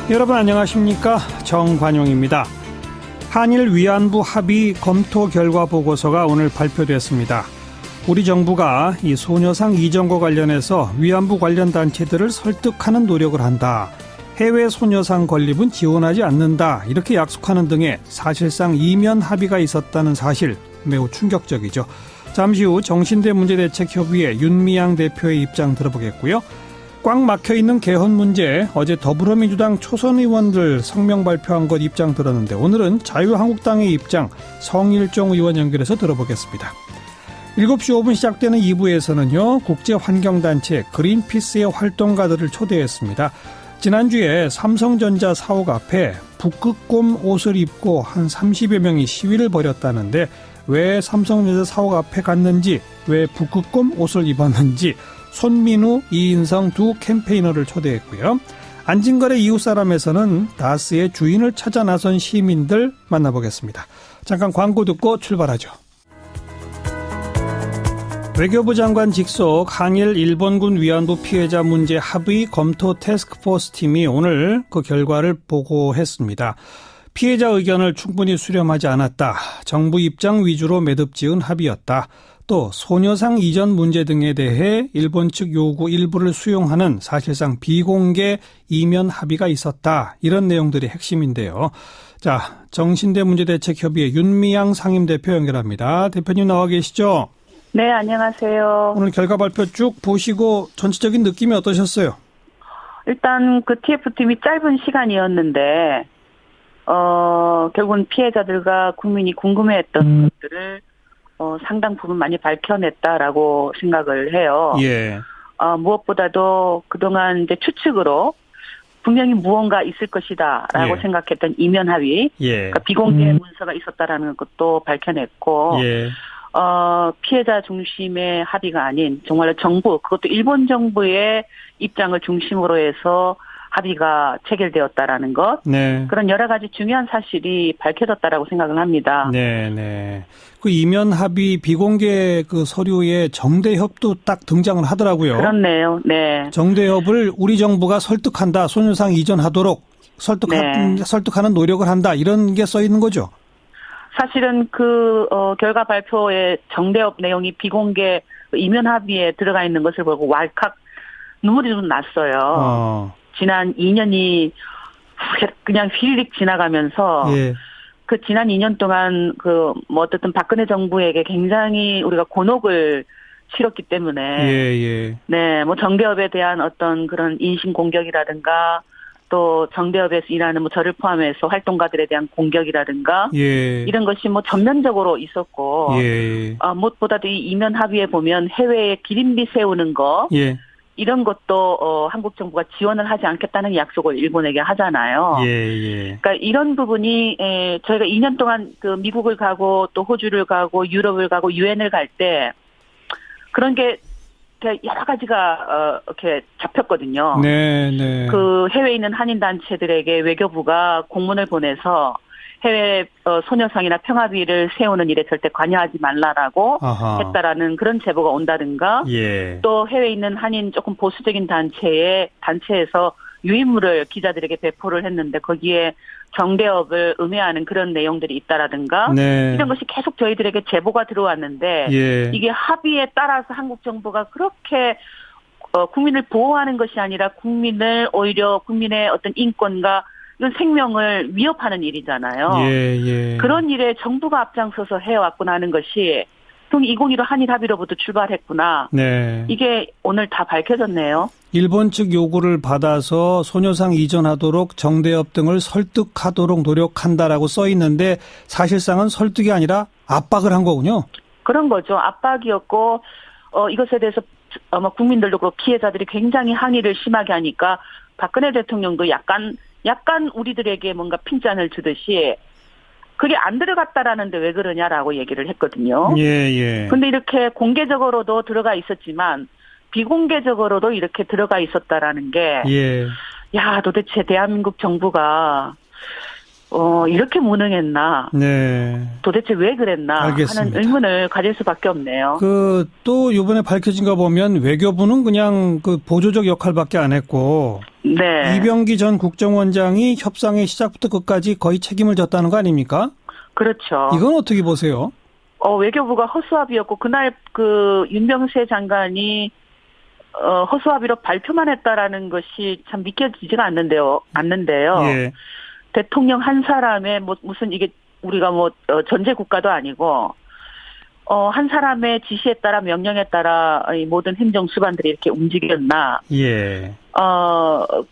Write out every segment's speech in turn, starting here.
여러분 안녕하십니까? 정관용입니다. 한일 위안부 합의 검토 결과 보고서가 오늘 발표됐습니다. 우리 정부가 이 소녀상 이전과 관련해서 위안부 관련 단체들을 설득하는 노력을 한다. 해외 소녀상 건립은 지원하지 않는다. 이렇게 약속하는 등의 사실상 이면 합의가 있었다는 사실 매우 충격적이죠. 잠시 후 정신대 문제대책협의회 윤미향 대표의 입장 들어보겠고요. 꽉 막혀있는 개헌 문제, 어제 더불어민주당 초선 의원들 성명 발표한 것 입장 들었는데 오늘은 자유한국당의 입장 성일종 의원 연결해서 들어보겠습니다. 7시 5분 시작되는 2부에서는요. 국제환경단체 그린피스의 활동가들을 초대했습니다. 지난주에 삼성전자 사옥 앞에 북극곰 옷을 입고 한 30여 명이 시위를 벌였다는데 왜 삼성전자 사옥 앞에 갔는지, 왜 북극곰 옷을 입었는지 손민우, 이인성 두 캠페이너를 초대했고요. 안진걸의 이웃사람에서는 다스의 주인을 찾아 나선 시민들 만나보겠습니다. 잠깐 광고 듣고 출발하죠. 외교부 장관 직속 한일 일본군 위안부 피해자 문제 합의 검토 태스크포스 팀이 오늘 그 결과를 보고했습니다. 피해자 의견을 충분히 수렴하지 않았다. 정부 입장 위주로 매듭 지은 합의였다. 또 소녀상 이전 문제 등에 대해 일본 측 요구 일부를 수용하는 사실상 비공개 이면 합의가 있었다. 이런 내용들이 핵심인데요. 자, 정신대 문제대책협의회 윤미향 상임대표 연결합니다. 대표님 나와 계시죠? 네, 안녕하세요. 오늘 결과 발표 쭉 보시고 전체적인 느낌이 어떠셨어요? 일단 그 TF팀이 짧은 시간이었는데 결국은 피해자들과 국민이 궁금해했던 것들을 상당 부분 많이 밝혀냈다라고 생각을 해요. 예. 무엇보다도 그동안 이제 추측으로 분명히 무언가 있을 것이다라고 예. 생각했던 이면 합의, 예. 그러니까 비공개 문서가 있었다라는 것도 밝혀냈고, 예. 피해자 중심의 합의가 아닌 정말로 정부, 그것도 일본 정부의 입장을 중심으로 해서 합의가 체결되었다라는 것, 네. 그런 여러 가지 중요한 사실이 밝혀졌다라고 생각을 합니다. 네, 네. 그 이면 합의 비공개 그 서류에 정대협도 딱 등장을 하더라고요. 그렇네요. 네. 정대협을 우리 정부가 설득한다. 소녀상 이전하도록 설득하는 노력을 한다. 이런 게 써 있는 거죠. 사실은 결과 발표에 정대협 내용이 비공개 이면 합의에 들어가 있는 것을 보고 왈칵 눈물이 좀 났어요. 지난 2년이 그냥 휘리릭 지나가면서 예. 그 지난 2년 동안 어쨌든 박근혜 정부에게 굉장히 우리가 곤혹을 치렀기 때문에 예. 네, 정대협에 대한 어떤 그런 인신 공격이라든가 또 정대협에서 일하는 저를 포함해서 활동가들에 대한 공격이라든가 예. 이런 것이 전면적으로 있었고 예. 무엇보다도 이 이면 합의에 보면 해외에 기린비 세우는 거 예. 이런 것도 한국 정부가 지원을 하지 않겠다는 약속을 일본에게 하잖아요. 예. 그러니까 이런 부분이 저희가 2년 동안 미국을 가고 또 호주를 가고 유럽을 가고 유엔을 갈 때 그런 게 여러 가지가 이렇게 잡혔거든요. 네. 그 해외에 있는 한인 단체들에게 외교부가 공문을 보내서 해외 소녀상이나 평화비를 세우는 일에 절대 관여하지 말라라고 했다라는 그런 제보가 온다든가 예. 또 해외에 있는 한인 조금 보수적인 단체에서 유인물을 기자들에게 배포를 했는데 거기에 정대협을 음해하는 그런 내용들이 있다라든가 네. 이런 것이 계속 저희들에게 제보가 들어왔는데 예. 이게 합의에 따라서 한국 정부가 그렇게 국민을 보호하는 것이 아니라 오히려 국민의 어떤 인권과 이건 생명을 위협하는 일이잖아요. 예. 그런 일에 정부가 앞장서서 해왔구나 하는 것이 2015 한일 합의로부터 출발했구나. 네. 이게 오늘 다 밝혀졌네요. 일본 측 요구를 받아서 소녀상 이전하도록 정대협 등을 설득하도록 노력한다라고 써 있는데 사실상은 설득이 아니라 압박을 한 거군요. 그런 거죠. 압박이었고 이것에 대해서 국민들도 그렇고 피해자들이 굉장히 항의를 심하게 하니까 박근혜 대통령도 약간 우리들에게 뭔가 핀잔을 주듯이 그게 안 들어갔다라는데 왜 그러냐라고 얘기를 했거든요. 예. 근데 이렇게 공개적으로도 들어가 있었지만 비공개적으로도 이렇게 들어가 있었다라는 게 예. 도대체 대한민국 정부가 이렇게 무능했나? 네. 도대체 왜 그랬나? 알겠습니다. 하는 의문을 가질 수밖에 없네요. 또 이번에 밝혀진 거 보면 외교부는 그냥 그 보조적 역할밖에 안 했고 네. 이병기 전 국정원장이 협상의 시작부터 끝까지 거의 책임을 졌다는 거 아닙니까? 그렇죠. 이건 어떻게 보세요? 외교부가 허수아비였고 그날 그 윤병세 장관이 허수아비로 발표만 했다라는 것이 참 믿겨지지가 않는데요. 예. 대통령 한 사람의 무슨 이게 우리가 전제 국가도 아니고 한 사람의 지시에 따라 명령에 따라 이 모든 행정 수반들이 이렇게 움직였나? 예.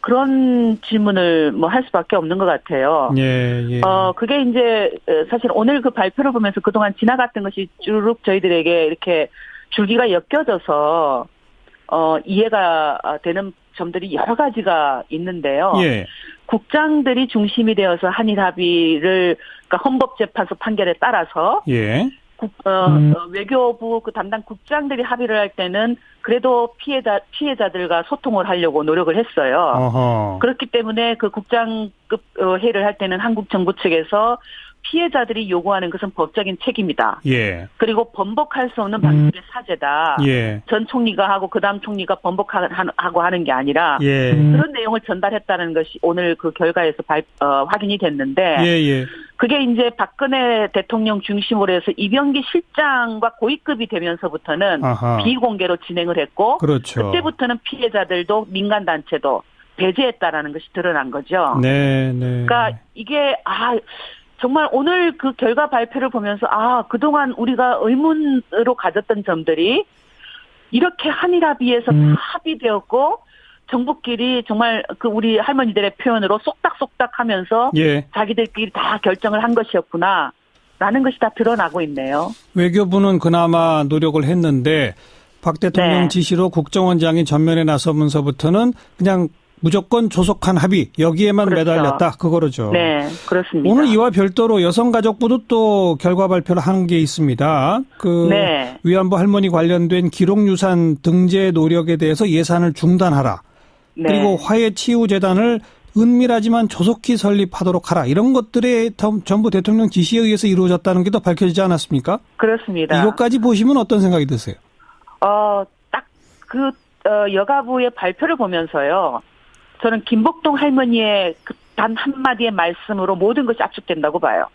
그런 질문을 할 수밖에 없는 것 같아요. 예. 그게 이제 사실 오늘 그 발표를 보면서 그동안 지나갔던 것이 쭈르륵 저희들에게 이렇게 줄기가 엮여져서 이해가 되는 점들이 여러 가지가 있는데요. 예. 국장들이 중심이 되어서 한일 합의를 그러니까 헌법재판소 판결에 따라서 예. 외교부 그 담당 국장들이 합의를 할 때는 그래도 피해자들과 소통을 하려고 노력을 했어요. 어허. 그렇기 때문에 그 국장급 회의를 할 때는 한국 정부 측에서 피해자들이 요구하는 것은 법적인 책임이다. 예. 그리고 번복할 수 없는 방식의 사죄다. 예. 전 총리가 하고 그 다음 총리가 번복하고 하는 게 아니라 예. 그런 내용을 전달했다는 것이 오늘 그 결과에서 확인이 됐는데 예. 그게 이제 박근혜 대통령 중심으로 해서 이병기 실장과 고위급이 되면서부터는 아하. 비공개로 진행을 했고 그렇죠. 그때부터는 피해자들도 민간단체도 배제했다라는 것이 드러난 거죠. 네. 그러니까 이게 정말 오늘 그 결과 발표를 보면서 그동안 우리가 의문으로 가졌던 점들이 이렇게 한일 합의에서 다 합의되었고 정부끼리 정말 그 우리 할머니들의 표현으로 쏙닥쏙닥 하면서 예. 자기들끼리 다 결정을 한 것이었구나 라는 것이 다 드러나고 있네요. 외교부는 그나마 노력을 했는데 박 대통령 네. 지시로 국정원장이 전면에 나서면서부터는 그냥 무조건 조속한 합의 여기에만 그렇죠. 매달렸다 그거로죠. 네, 그렇습니다. 오늘 이와 별도로 여성가족부도 또 결과 발표를 한 게 있습니다. 네. 위안부 할머니 관련된 기록유산 등재 노력에 대해서 예산을 중단하라. 네. 그리고 화해치유재단을 은밀하지만 조속히 설립하도록 하라. 이런 것들이 전부 대통령 지시에 의해서 이루어졌다는 게 더 밝혀지지 않았습니까? 그렇습니다. 이것까지 보시면 어떤 생각이 드세요? 딱 여가부의 발표를 보면서요. 저는 김복동 할머니의 그 단 한마디의 말씀으로 모든 것이 압축된다고 봐요.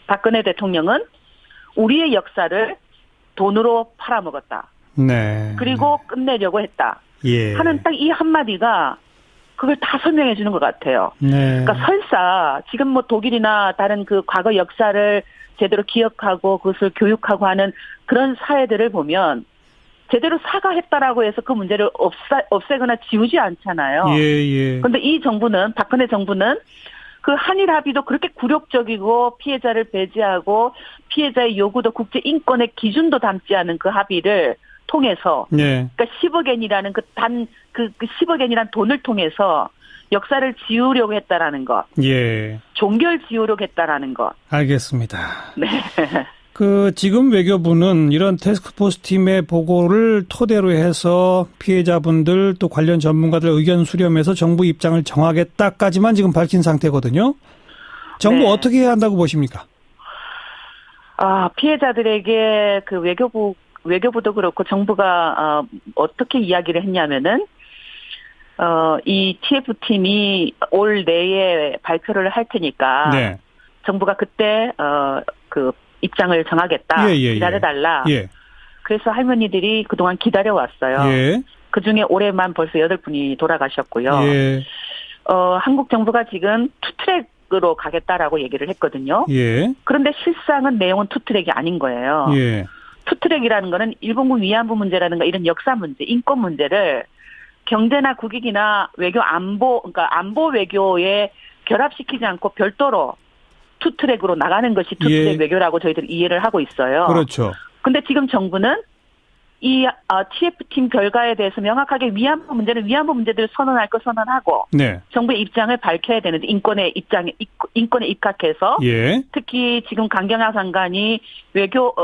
박근혜 대통령은 우리의 역사를 돈으로 팔아먹었다. 네. 그리고 끝내려고 했다. 예. 하는 딱 이 한마디가 그걸 다 설명해 주는 것 같아요. 네. 그러니까 설사 지금 독일이나 다른 그 과거 역사를 제대로 기억하고 그것을 교육하고 하는 그런 사회들을 보면 제대로 사과했다라고 해서 그 문제를 없애거나 지우지 않잖아요. 예. 그런데 이 정부는 박근혜 정부는 그 한일 합의도 그렇게 굴욕적이고 피해자를 배제하고 피해자의 요구도 국제 인권의 기준도 담지 않은 그 합의를 통해서 네. 그러니까 10억엔이라는 그 10억엔이라는 돈을 통해서 역사를 지우려고 했다라는 것. 예. 종결 지우려고 했다라는 것. 알겠습니다. 네. 지금 외교부는 이런 태스크포스 팀의 보고를 토대로 해서 피해자분들 또 관련 전문가들 의견 수렴해서 정부 입장을 정하겠다까지만 지금 밝힌 상태거든요. 정부 네. 어떻게 해야 한다고 보십니까? 피해자들에게 그 외교부도 그렇고 정부가 어떻게 이야기를 했냐면은 이 TF팀이 올 내에 발표를 할 테니까 네. 정부가 그때 그 입장을 정하겠다. 예. 기다려달라. 예. 그래서 할머니들이 그동안 기다려왔어요. 예. 그중에 올해만 벌써 8분이 돌아가셨고요. 예. 한국 정부가 지금 투트랙으로 가겠다라고 얘기를 했거든요. 예. 그런데 실상은 내용은 투트랙이 아닌 거예요. 예. 투트랙이라는 거는 일본군 위안부 문제라든가 이런 역사 문제, 인권 문제를 경제나 국익이나 외교 그러니까 안보 외교에 결합시키지 않고 별도로 투트랙으로 나가는 것이 투트랙 예. 외교라고 저희들이 이해를 하고 있어요. 그렇죠. 근데 지금 정부는 이 TF팀 결과에 대해서 명확하게 위안부 문제는 위안부 문제들을 선언할 거 선언하고 네. 정부의 입장을 밝혀야 되는데 인권에 입각해서 예. 특히 지금 강경화 장관이 외교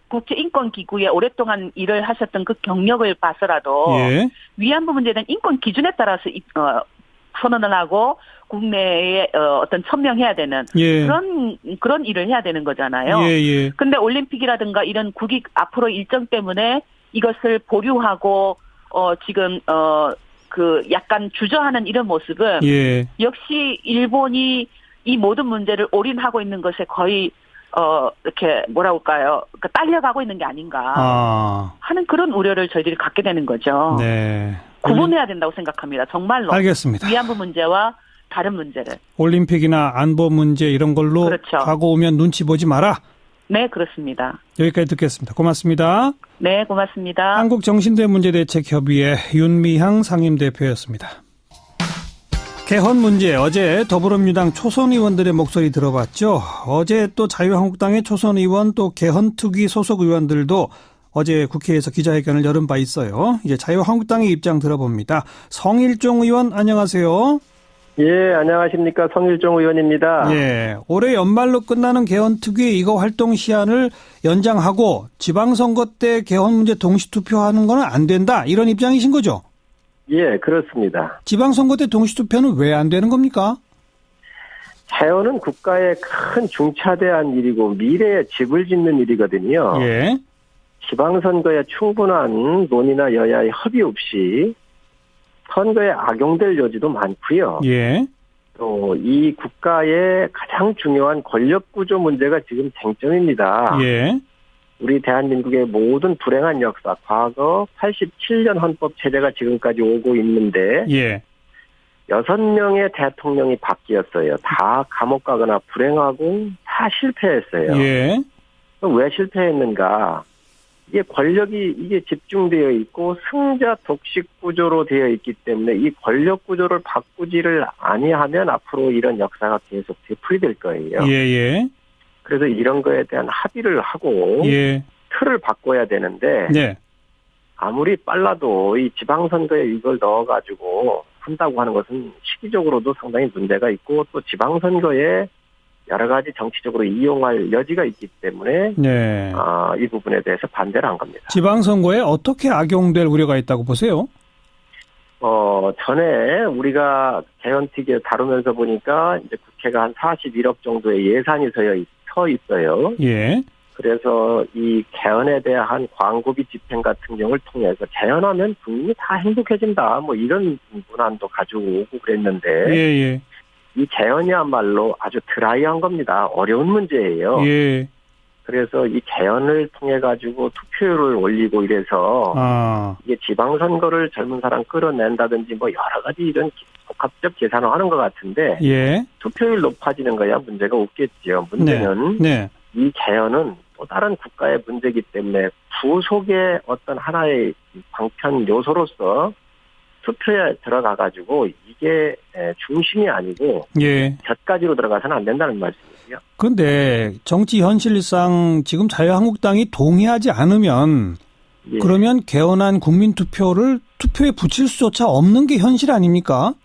국제인권기구에 오랫동안 일을 하셨던 그 경력을 봐서라도 예. 위안부 문제는 인권 기준에 따라서 선언을 하고 국내에 어떤 천명해야 되는 예. 그런 일을 해야 되는 거잖아요. 예, 예. 근데 올림픽이라든가 이런 국익 앞으로 일정 때문에 이것을 보류하고 지금 그 약간 주저하는 이런 모습은 예. 역시 일본이 이 모든 문제를 올인하고 있는 것에 거의 이렇게 뭐라 할까요? 그러니까 딸려가고 있는 게 아닌가 하는 그런 우려를 저희들이 갖게 되는 거죠. 네. 구분해야 된다고 생각합니다. 정말로. 알겠습니다. 위안부 문제와 다른 문제를. 올림픽이나 안보 문제 이런 걸로 그렇죠. 가고 오면 눈치 보지 마라. 네, 그렇습니다. 여기까지 듣겠습니다. 고맙습니다. 네, 고맙습니다. 한국정신대문제대책협의회 윤미향 상임대표였습니다. 개헌 문제 어제 더불어민주당 초선 의원들의 목소리 들어봤죠. 어제 또 자유한국당의 초선 의원 또 개헌특위 소속 의원들도 어제 국회에서 기자회견을 열은 바 있어요. 이제 자유한국당의 입장 들어봅니다. 성일종 의원 안녕하세요. 예, 안녕하십니까. 성일종 의원입니다. 예, 올해 연말로 끝나는 개헌특위 이거 활동 시한을 연장하고 지방선거 때 개헌 문제 동시 투표하는 건 안 된다 이런 입장이신 거죠? 예, 그렇습니다. 지방선거 때 동시 투표는 왜 안 되는 겁니까? 개헌은 국가의 큰 중차대한 일이고 미래에 집을 짓는 일이거든요. 예. 지방선거에 충분한 논의나 여야의 협의 없이 선거에 악용될 여지도 많고요. 예. 또 이 국가의 가장 중요한 권력구조 문제가 지금 쟁점입니다. 예. 우리 대한민국의 모든 불행한 역사, 과거 87년 헌법 체제가 지금까지 오고 있는데 예. 6명의 대통령이 바뀌었어요. 다 감옥 가거나 불행하고 다 실패했어요. 예. 왜 실패했는가? 이게 권력이 집중되어 있고 승자 독식 구조로 되어 있기 때문에 이 권력 구조를 바꾸지를 아니하면 앞으로 이런 역사가 계속 되풀이될 거예요. 예. 그래서 이런 거에 대한 합의를 하고 예. 틀을 바꿔야 되는데 네. 아무리 빨라도 이 지방선거에 이걸 넣어가지고 한다고 하는 것은 시기적으로도 상당히 문제가 있고 또 지방선거에 여러 가지 정치적으로 이용할 여지가 있기 때문에 네. 이 부분에 대해서 반대를 한 겁니다. 지방선거에 어떻게 악용될 우려가 있다고 보세요? 전에 우리가 개헌특위에 다루면서 보니까 이제 국회가 한 41억 정도의 예산이 서 있어요. 예. 그래서 이 개헌에 대한 광고비 집행 같은 경우를 통해서 개헌하면 국민이 다 행복해진다. 뭐 이런 문안도 가지고 오고 그랬는데 예. 이 개헌이야말로 아주 드라이한 겁니다. 어려운 문제예요. 예. 그래서 이 개헌을 통해 가지고 투표율을 올리고 이래서 이게 지방선거를 젊은 사람 끌어낸다든지 뭐 여러 가지 이런 복합적 계산을 하는 것 같은데 예. 투표율 높아지는 거야 문제가 없겠죠. 문제는 네. 이 개헌은 또 다른 국가의 문제이기 때문에 부속의 어떤 하나의 방편 요소로서 투표에 들어가 가지고 이게 중심이 아니고 예. 곁가지로 들어가서는 안 된다는 말씀이고요. 그런데 정치 현실상 지금 자유한국당이 동의하지 않으면 예. 그러면 개헌안 국민투표를 투표에 붙일 수조차 없는 게 현실 아닙니까?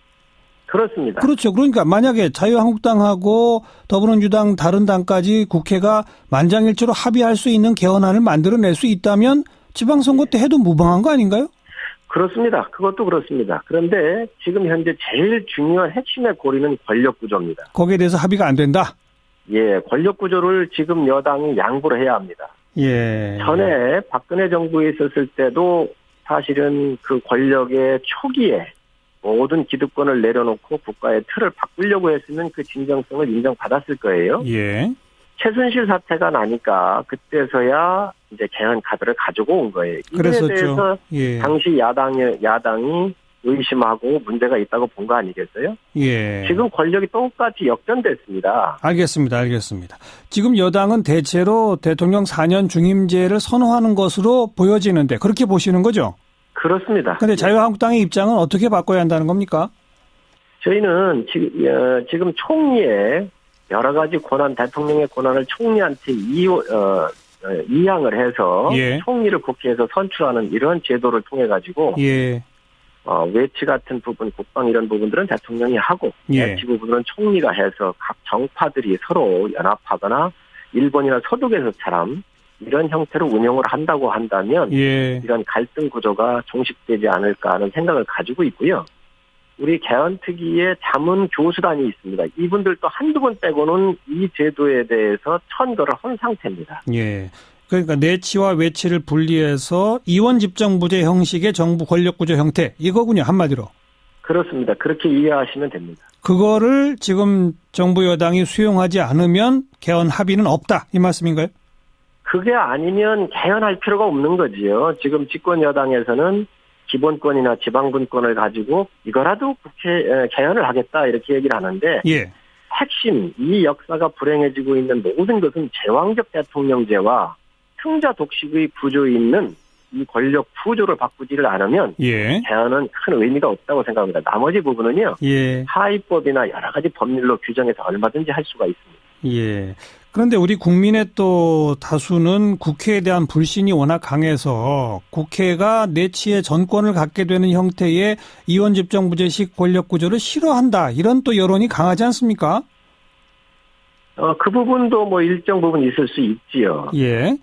그렇습니다. 그렇죠. 그러니까 만약에 자유한국당하고 더불어민주당 다른 당까지 국회가 만장일치로 합의할 수 있는 개헌안을 만들어낼 수 있다면 지방선거 때 해도 무방한 거 아닌가요? 그렇습니다. 그것도 그렇습니다. 그런데 지금 현재 제일 중요한 핵심의 고리는 권력구조입니다. 거기에 대해서 합의가 안 된다? 예, 권력구조를 지금 여당이 양보를 해야 합니다. 예. 전에 박근혜 정부에 있었을 때도 사실은 그 권력의 초기에 모든 기득권을 내려놓고 국가의 틀을 바꾸려고 했으면 그 진정성을 인정받았을 거예요. 예. 최순실 사태가 나니까 그때서야 이제 개헌 카드를 가지고 온 거예요. 이에 그랬었죠. 대해서 예. 당시 야당이 의심하고 문제가 있다고 본 거 아니겠어요? 예. 지금 권력이 똑같이 역전됐습니다. 알겠습니다. 지금 여당은 대체로 대통령 4년 중임제를 선호하는 것으로 보여지는데 그렇게 보시는 거죠? 그렇습니다. 그런데 자유한국당의 입장은 어떻게 바꿔야 한다는 겁니까? 저희는 지금 총리의 여러 가지 권한, 대통령의 권한을 총리한테 이양을 해서 예. 총리를 국회에서 선출하는 이런 제도를 통해 가지고 예. 외치 같은 부분, 국방 이런 부분들은 대통령이 하고 예. 내치 부분은 총리가 해서 각 정파들이 서로 연합하거나 일본이나 서독에서처럼 이런 형태로 운영을 한다고 한다면 예. 이런 갈등 구조가 종식되지 않을까 하는 생각을 가지고 있고요. 우리 개헌특위의 자문 교수단이 있습니다. 이분들도 한두 분 빼고는 이 제도에 대해서 천거를 한 상태입니다. 예. 그러니까 내치와 외치를 분리해서 이원 집정부제 형식의 정부 권력구조 형태 이거군요. 한마디로. 그렇습니다. 그렇게 이해하시면 됩니다. 그거를 지금 정부 여당이 수용하지 않으면 개헌 합의는 없다. 이 말씀인가요? 그게 아니면 개헌할 필요가 없는 거지요. 지금 집권 여당에서는 기본권이나 지방분권을 가지고 이거라도 개헌을 하겠다 이렇게 얘기를 하는데 예. 핵심 이 역사가 불행해지고 있는 모든 것은 제왕적 대통령제와 승자 독식의 구조에 있는 이 권력 구조를 바꾸지를 않으면 예. 개헌은 큰 의미가 없다고 생각합니다. 나머지 부분은요. 예. 하위법이나 여러 가지 법률로 규정해서 얼마든지 할 수가 있습니다. 예. 그런데 우리 국민의 또 다수는 국회에 대한 불신이 워낙 강해서 국회가 내치의 전권을 갖게 되는 형태의 이원집정부제식 권력구조를 싫어한다. 이런 또 여론이 강하지 않습니까? 그 부분도 뭐 일정 부분 있을 수 있지요. 예.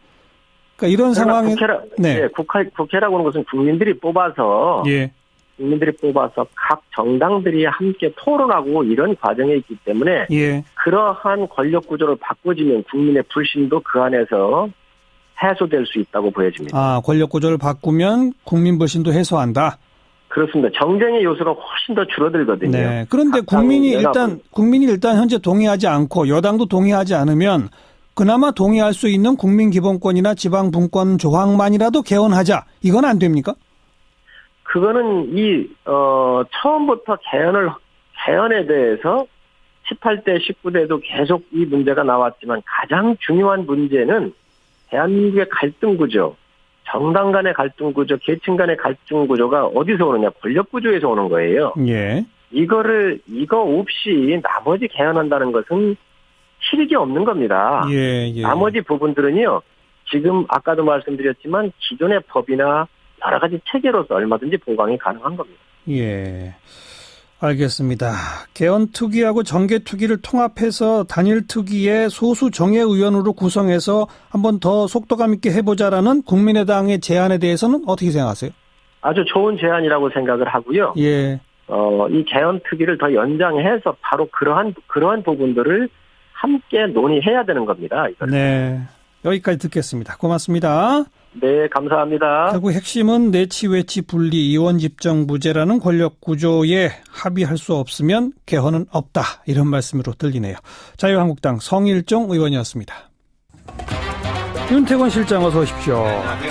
그러니까 이런 상황에 네. 예, 국회라고 하는 것은 국민들이 뽑아서 예. 각 정당들이 함께 토론하고 이런 과정에 있기 때문에 예. 그러한 권력 구조를 바꿔지면 국민의 불신도 그 안에서 해소될 수 있다고 보여집니다. 아, 권력 구조를 바꾸면 국민 불신도 해소한다. 그렇습니다. 정쟁의 요소가 훨씬 더 줄어들거든요. 네. 그런데 국민이 일단 현재 동의하지 않고 여당도 동의하지 않으면 그나마 동의할 수 있는 국민 기본권이나 지방 분권 조항만이라도 개헌하자. 이건 안 됩니까? 그거는 처음부터 개헌에 대해서 18대, 19대도 계속 이 문제가 나왔지만 가장 중요한 문제는 대한민국의 갈등 구조, 정당 간의 갈등 구조, 계층 간의 갈등 구조가 어디서 오느냐? 권력 구조에서 오는 거예요. 예. 이거 없이 나머지 개헌한다는 것은 실익이 없는 겁니다. 예, 예. 나머지 부분들은요, 지금 아까도 말씀드렸지만 기존의 법이나 여러 가지 체계로서 얼마든지 보강이 가능한 겁니다. 예. 알겠습니다. 개헌특위하고 정개특위를 통합해서 단일특위의 소수 정예의원으로 구성해서 한번 더 속도감 있게 해보자라는 국민의당의 제안에 대해서는 어떻게 생각하세요? 아주 좋은 제안이라고 생각을 하고요. 예. 이 개헌특위를 더 연장해서 바로 그러한 부분들을 함께 논의해야 되는 겁니다. 이걸. 네. 여기까지 듣겠습니다. 고맙습니다. 네, 감사합니다. 결국 핵심은 내치 외치 분리 이원 집정부제라는 권력 구조에 합의할 수 없으면 개헌은 없다. 이런 말씀으로 들리네요. 자유한국당 성일종 의원이었습니다. 윤태권 실장 어서 오십시오.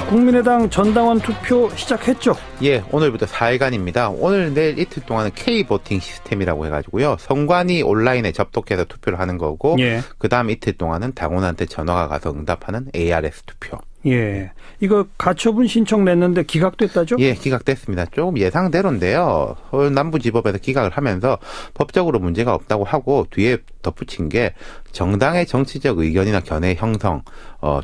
국민의당 전당원 투표 시작했죠? 예, 오늘부터 4일간입니다. 오늘 내일 이틀 동안은 K보팅 시스템이라고 해가지고요. 선관위 온라인에 접속해서 투표를 하는 거고 예. 그다음 이틀 동안은 당원한테 전화가 가서 응답하는 ARS 투표. 예. 이거 가처분 신청 냈는데 기각됐다죠? 예, 기각됐습니다. 조금 예상대로인데요. 서울 남부지법에서 기각을 하면서 법적으로 문제가 없다고 하고 뒤에 덧붙인 게 정당의 정치적 의견이나 견해 형성,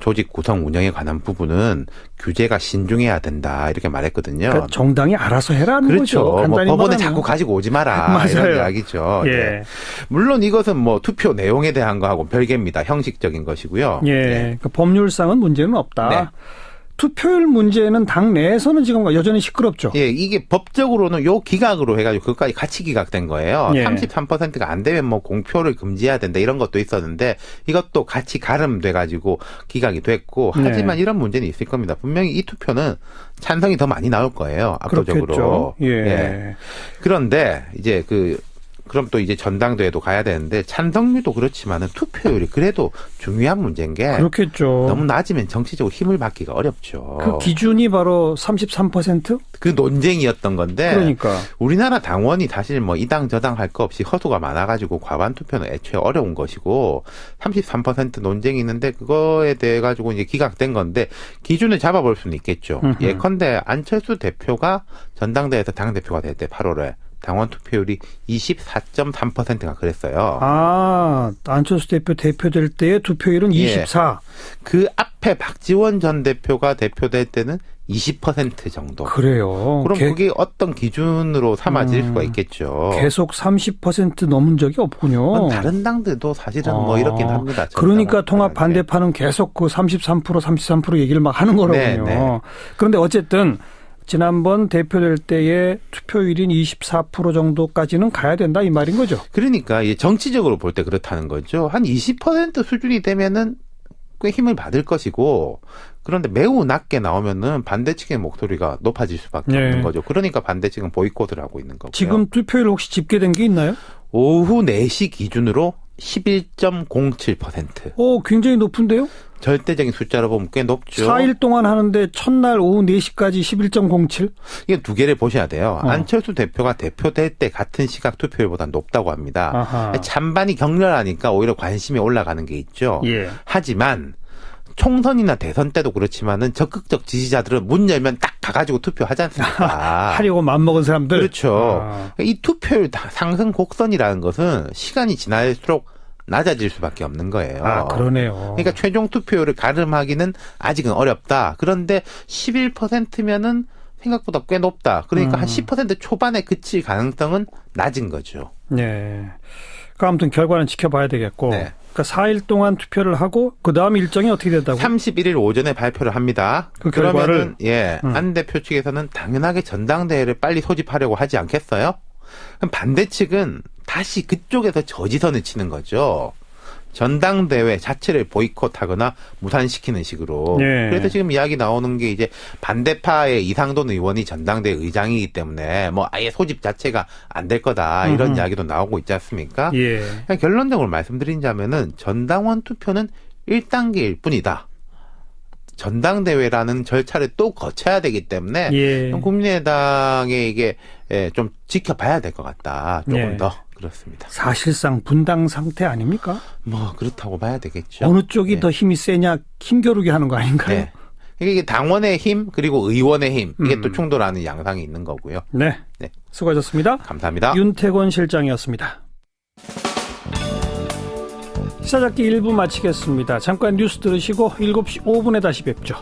조직 구성 운영에 관한 부분은 규제가 신중해야 된다 이렇게 말했거든요. 그러니까 정당이 알아서 해라는 그렇죠. 거죠. 뭐 법원에 말하면. 자꾸 가지고 오지 마라. 맞아요. 이런 이야기죠. 예. 네. 물론 이것은 뭐 투표 내용에 대한 거하고 별개입니다. 형식적인 것이고요. 예. 네. 그러니까 법률상은 문제는 없다. 네. 투표율 문제는 당 내에서는 지금 여전히 시끄럽죠. 예, 이게 법적으로는 요 기각으로 해가지고 그것까지 같이 기각된 거예요. 예. 33%가 안 되면 뭐 공표를 금지해야 된다 이런 것도 있었는데 이것도 같이 가름돼가지고 기각이 됐고 하지만 네. 이런 문제는 있을 겁니다. 분명히 이 투표는 찬성이 더 많이 나올 거예요. 압도적으로. 그렇겠죠. 예. 예. 그런데 이제 그럼 또 이제 전당대회도 가야 되는데 찬성률도 그렇지만은 투표율이 그래도 중요한 문제인 게 그렇겠죠. 너무 낮으면 정치적으로 힘을 받기가 어렵죠. 그 기준이 바로 33%? 그 논쟁이었던 건데 그러니까. 우리나라 당원이 사실 뭐 이당 저당 할 거 없이 허수가 많아가지고 과반 투표는 애초에 어려운 것이고 33% 논쟁이 있는데 그거에 대해 가지고 이제 기각된 건데 기준을 잡아볼 수는 있겠죠. 예컨대 안철수 대표가 전당대회에서 당대표가 될 때 8월에 당원 투표율이 24.3%가 그랬어요. 아, 안철수 대표 대표될 때의 투표율은 24. 그 앞에 박지원 전 대표가 대표될 때는 20% 정도. 그래요. 그럼 그게 어떤 기준으로 삼아질 수가 있겠죠. 계속 30% 넘은 적이 없군요. 다른 당들도 사실은 뭐 이렇긴 합니다. 그러니까 통합 반대파는 계속 그 33% 얘기를 막 하는 거로군요. 네. 그런데 어쨌든 지난번 대표될 때의 투표율인 24% 정도까지는 가야 된다 이 말인 거죠. 그러니까 정치적으로 볼 때 그렇다는 거죠. 한 20% 수준이 되면은 꽤 힘을 받을 것이고, 그런데 매우 낮게 나오면은 반대 측의 목소리가 높아질 수밖에 없는 거죠. 그러니까 반대 측은 보이콧을 하고 있는 거고요. 지금 투표율 혹시 집계된 게 있나요? 오후 4시 기준으로 11.07%. 오, 굉장히 높은데요? 절대적인 숫자로 보면 꽤 높죠. 4일 동안 하는데 첫날 오후 4시까지 11.07? 이게 두 개를 보셔야 돼요. 안철수 대표가 대표될 때 같은 시각 투표율보다 높다고 합니다. 아하. 찬반이 격렬하니까 오히려 관심이 올라가는 게 있죠. 예. 하지만 총선이나 대선 때도 그렇지만은 적극적 지지자들은 문 열면 딱 가가지고 투표하지 않습니까? 하려고 맘먹은 사람들? 그렇죠. 아. 이 투표율 상승 곡선이라는 것은 시간이 지날수록 낮아질 수밖에 없는 거예요. 아, 그러네요. 그러니까 최종 투표율을 가름하기는 아직은 어렵다. 그런데 11%면은 생각보다 꽤 높다. 그러니까 한 10% 초반에 그칠 가능성은 낮은 거죠. 네. 그러니까 아무튼 결과는 지켜봐야 되겠고. 네. 그러니까 4일 동안 투표를 하고 그 다음 일정이 어떻게 된다고? 31일 오전에 발표를 합니다. 그 결과를? 그러면은 안 대표 측에서는 당연하게 전당대회를 빨리 소집하려고 하지 않겠어요? 그럼 반대 측은 다시 그쪽에서 저지선을 치는 거죠. 전당대회 자체를 보이콧하거나 무산시키는 식으로. 네. 그래서 지금 이야기 나오는 게 이제 반대파의 이상돈 의원이 전당대회 의장이기 때문에 뭐 아예 소집 자체가 안 될 거다 이런 이야기도 나오고 있지 않습니까? 예. 그냥 결론적으로 말씀드리자면은 전당원 투표는 1단계일 뿐이다. 전당대회라는 절차를 또 거쳐야 되기 때문에 예. 국민의당에 이게 좀 지켜봐야 될 것 같다. 조금 예. 더 그렇습니다. 사실상 분당 상태 아닙니까? 뭐 그렇다고 봐야 되겠죠. 어느 쪽이 네. 더 힘이 세냐 힘겨루기 하는 거 아닌가요? 네. 이게 당원의 힘 그리고 의원의 힘 이게 또 충돌하는 양상이 있는 거고요. 네. 네. 수고하셨습니다. 감사합니다. 윤태권 실장이었습니다. 시사잡기 1부 마치겠습니다. 잠깐 뉴스 들으시고 7시 5분에 다시 뵙죠.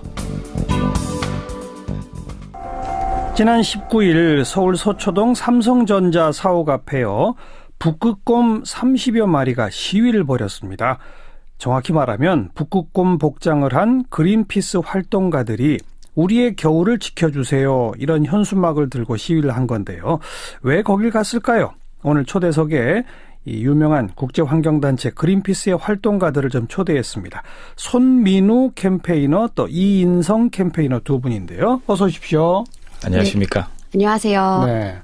지난 19일 서울 서초동 삼성전자 사옥 앞에요. 북극곰 30여 마리가 시위를 벌였습니다. 정확히 말하면 북극곰 복장을 한 그린피스 활동가들이 우리의 겨울을 지켜주세요. 이런 현수막을 들고 시위를 한 건데요. 왜 거길 갔을까요? 오늘 초대석에 이 유명한 국제환경단체 그린피스의 활동가들을 좀 초대했습니다. 손민우 캠페이너 또 이인성 캠페이너 두 분인데요. 어서 오십시오. 안녕하십니까. 네. 안녕하세요. 네.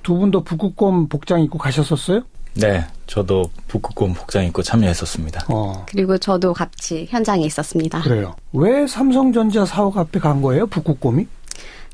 두 분도 북극곰 복장 입고 가셨었어요? 네, 저도 북극곰 복장 입고 참여했었습니다. 그리고 저도 같이 현장에 있었습니다. 그래요. 왜 삼성전자 사옥 앞에 간 거예요? 북극곰이?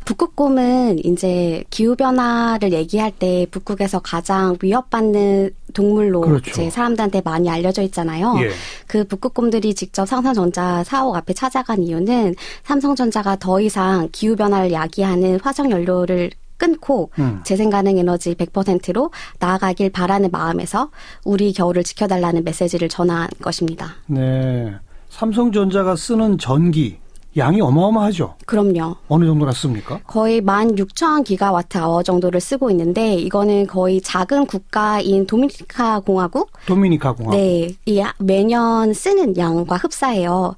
북극곰은 이제 기후변화를 얘기할 때 북극에서 가장 위협받는 동물로 그렇죠. 이제 사람들한테 많이 알려져 있잖아요. 예. 그 북극곰들이 직접 삼성전자 사옥 앞에 찾아간 이유는 삼성전자가 더 이상 기후변화를 야기하는 화석연료를 끊고 재생가능 에너지 100%로 나아가길 바라는 마음에서 우리 겨울을 지켜달라는 메시지를 전한 것입니다. 네. 삼성전자가 쓰는 전기 양이 어마어마하죠? 그럼요. 어느 정도나 씁니까? 거의 16,000기가와트 아워 정도를 쓰고 있는데 이거는 거의 작은 국가인 도미니카 공화국? 도미니카 공화국. 네. 이 매년 쓰는 양과 흡사해요.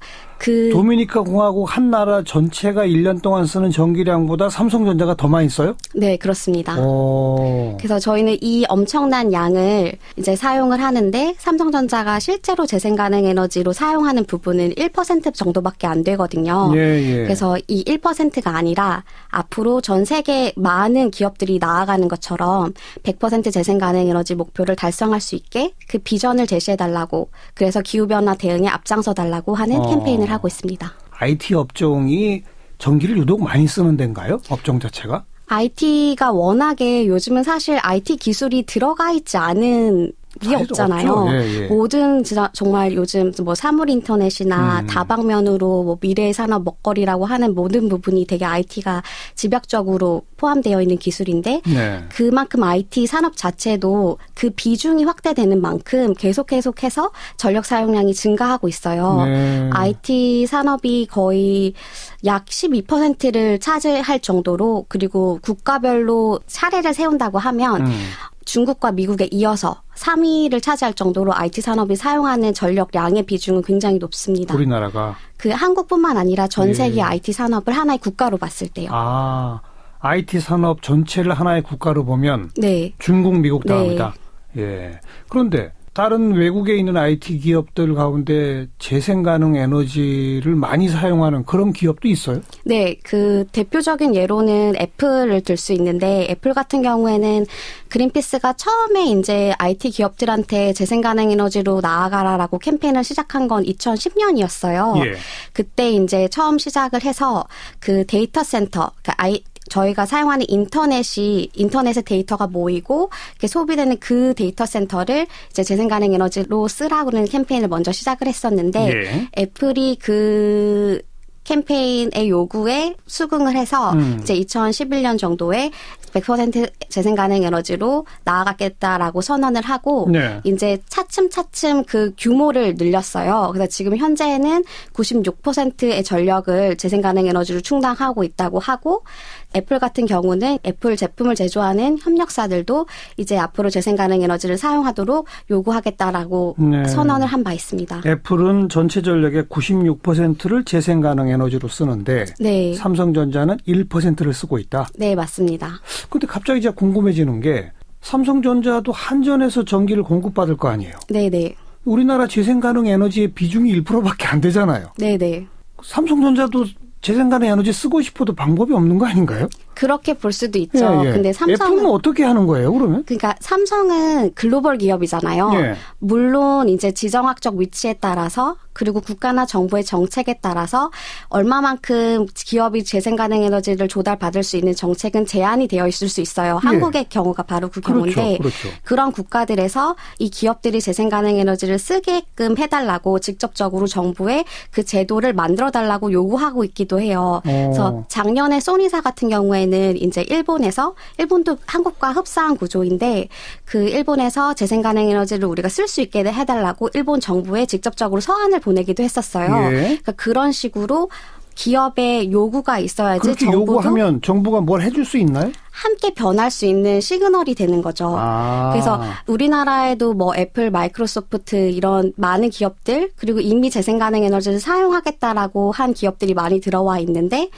도미니카 공화국 한 나라 전체가 1년 동안 쓰는 전기량보다 삼성전자가 더 많이 써요? 네, 그렇습니다. 오. 그래서 저희는 이 엄청난 양을 이제 사용을 하는데 삼성전자가 실제로 재생가능 에너지로 사용하는 부분은 1% 정도밖에 안 되거든요. 예. 그래서 이 1%가 아니라 앞으로 전 세계 많은 기업들이 나아가는 것처럼 100% 재생가능 에너지 목표를 달성할 수 있게 그 비전을 제시해달라고, 그래서 기후변화 대응에 앞장서달라고 하는 캠페인을 하고 있습니다. IT 업종이 전기를 유독 많이 쓰는 데인가요? 업종 자체가? IT가 워낙에 요즘은 사실 IT 기술이 들어가 있지 않은 게 없잖아요. 예. 모든 정말 요즘 뭐 사물 인터넷이나 다방면으로 뭐 미래의 산업 먹거리라고 하는 모든 부분이 되게 IT가 집약적으로 포함되어 있는 기술인데 네. 그만큼 IT 산업 자체도 그 비중이 확대되는 만큼 계속해서 전력 사용량이 증가하고 있어요. 네. IT 산업이 거의 약 12%를 차지할 정도로, 그리고 국가별로 차례를 세운다고 하면 중국과 미국에 이어서 3위를 차지할 정도로 IT 산업이 사용하는 전력량의 비중은 굉장히 높습니다. 우리나라가. 그 한국뿐만 아니라 전 세계 IT 산업을 하나의 국가로 봤을 때요. IT 산업 전체를 하나의 국가로 보면 네. 중국, 미국 네. 다음이다. 예. 그런데 다른 외국에 있는 IT 기업들 가운데 재생 가능 에너지를 많이 사용하는 그런 기업도 있어요? 네, 그 대표적인 예로는 애플을 들 수 있는데 애플 같은 경우에는 그린피스가 처음에 이제 IT 기업들한테 재생 가능 에너지로 나아가라라고 캠페인을 시작한 건 2010년이었어요. 예. 그때 이제 처음 시작을 해서 그 데이터 센터, 저희가 사용하는 인터넷에 데이터가 모이고 이렇게 소비되는 그 데이터 센터를 이제 재생 가능 에너지로 쓰라고는 캠페인을 먼저 시작을 했었는데 예. 애플이 그 캠페인의 요구에 수긍을 해서 이제 2011년 정도에 100% 재생 가능 에너지로 나아가겠다라고 선언을 하고 네. 이제 차츰차츰 그 규모를 늘렸어요. 그래서 지금 현재는 96%의 전력을 재생 가능 에너지로 충당하고 있다고 하고 애플 같은 경우는 애플 제품을 제조하는 협력사들도 이제 앞으로 재생 가능 에너지를 사용하도록 요구하겠다라고 네. 선언을 한 바 있습니다. 애플은 전체 전력의 96%를 재생 가능 에너지로 쓰는데 네. 삼성전자는 1%를 쓰고 있다. 네, 맞습니다. 근데 갑자기 제가 궁금해지는 게 삼성전자도 한전에서 전기를 공급받을 거 아니에요. 네네. 우리나라 재생 가능 에너지의 비중이 1%밖에 안 되잖아요. 네네. 삼성전자도 재생 가능 에너지 쓰고 싶어도 방법이 없는 거 아닌가요? 그렇게 볼 수도 있죠. 예, 예. 근데 삼성은 애플은 어떻게 하는 거예요, 그러면? 그러니까 삼성은 글로벌 기업이잖아요. 예. 물론 이제 지정학적 위치에 따라서 그리고 국가나 정부의 정책에 따라서 얼마만큼 기업이 재생 가능 에너지를 조달받을 수 있는 정책은 제한이 되어 있을 수 있어요. 한국의 경우가 바로 그 경우인데 그렇죠. 그런 국가들에서 이 기업들이 재생 가능 에너지를 쓰게끔 해달라고 직접적으로 정부에 그 제도를 만들어달라고 요구하고 있기도 해요. 그래서 작년에 소니사 같은 경우에는 이제 일본도 한국과 흡사한 구조인데 그 일본에서 재생 가능 에너지를 우리가 쓸 수 있게 해달라고 일본 정부에 직접적으로 서한을 보내기도 했었어요. 예. 그러니까 그런 식으로 기업의 요구가 있어야지 그렇게 정부도 요구하면 정부가 뭘 해줄 수 있나요? 함께 변할 수 있는 시그널이 되는 거죠. 그래서 우리나라에도 뭐 애플, 마이크로소프트 이런 많은 기업들 그리고 이미 재생 가능 에너지를 사용하겠다라고 한 기업들이 많이 들어와 있는데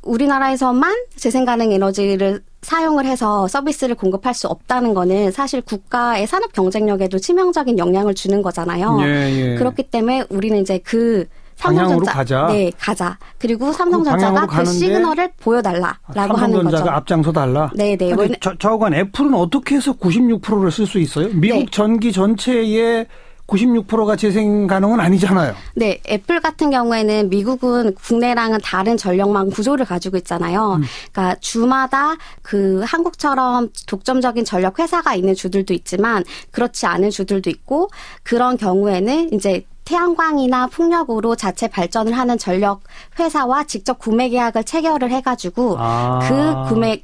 우리나라에서만 재생 가능 에너지를 사용을 해서 서비스를 공급할 수 없다는 거는 사실 국가의 산업 경쟁력에도 치명적인 영향을 주는 거잖아요. 예. 그렇기 때문에 우리는 이제 그 방향으로 삼성전자 가자. 네, 가자. 그리고 방향으로 삼성전자가 그 가는데 시그널을 보여달라라고 하는 거죠. 삼성전자가 앞장서 달라. 네네. 근데 저하고는 애플은 어떻게 해서 96%를 쓸 수 있어요? 미국 네. 전기 전체의 96%가 재생 가능은 아니잖아요. 네, 애플 같은 경우에는 미국은 국내랑은 다른 전력망 구조를 가지고 있잖아요. 그러니까 주마다 그 한국처럼 독점적인 전력 회사가 있는 주들도 있지만 그렇지 않은 주들도 있고 그런 경우에는 이제 태양광이나 풍력으로 자체 발전을 하는 전력 회사와 직접 구매 계약을 체결을 해가지고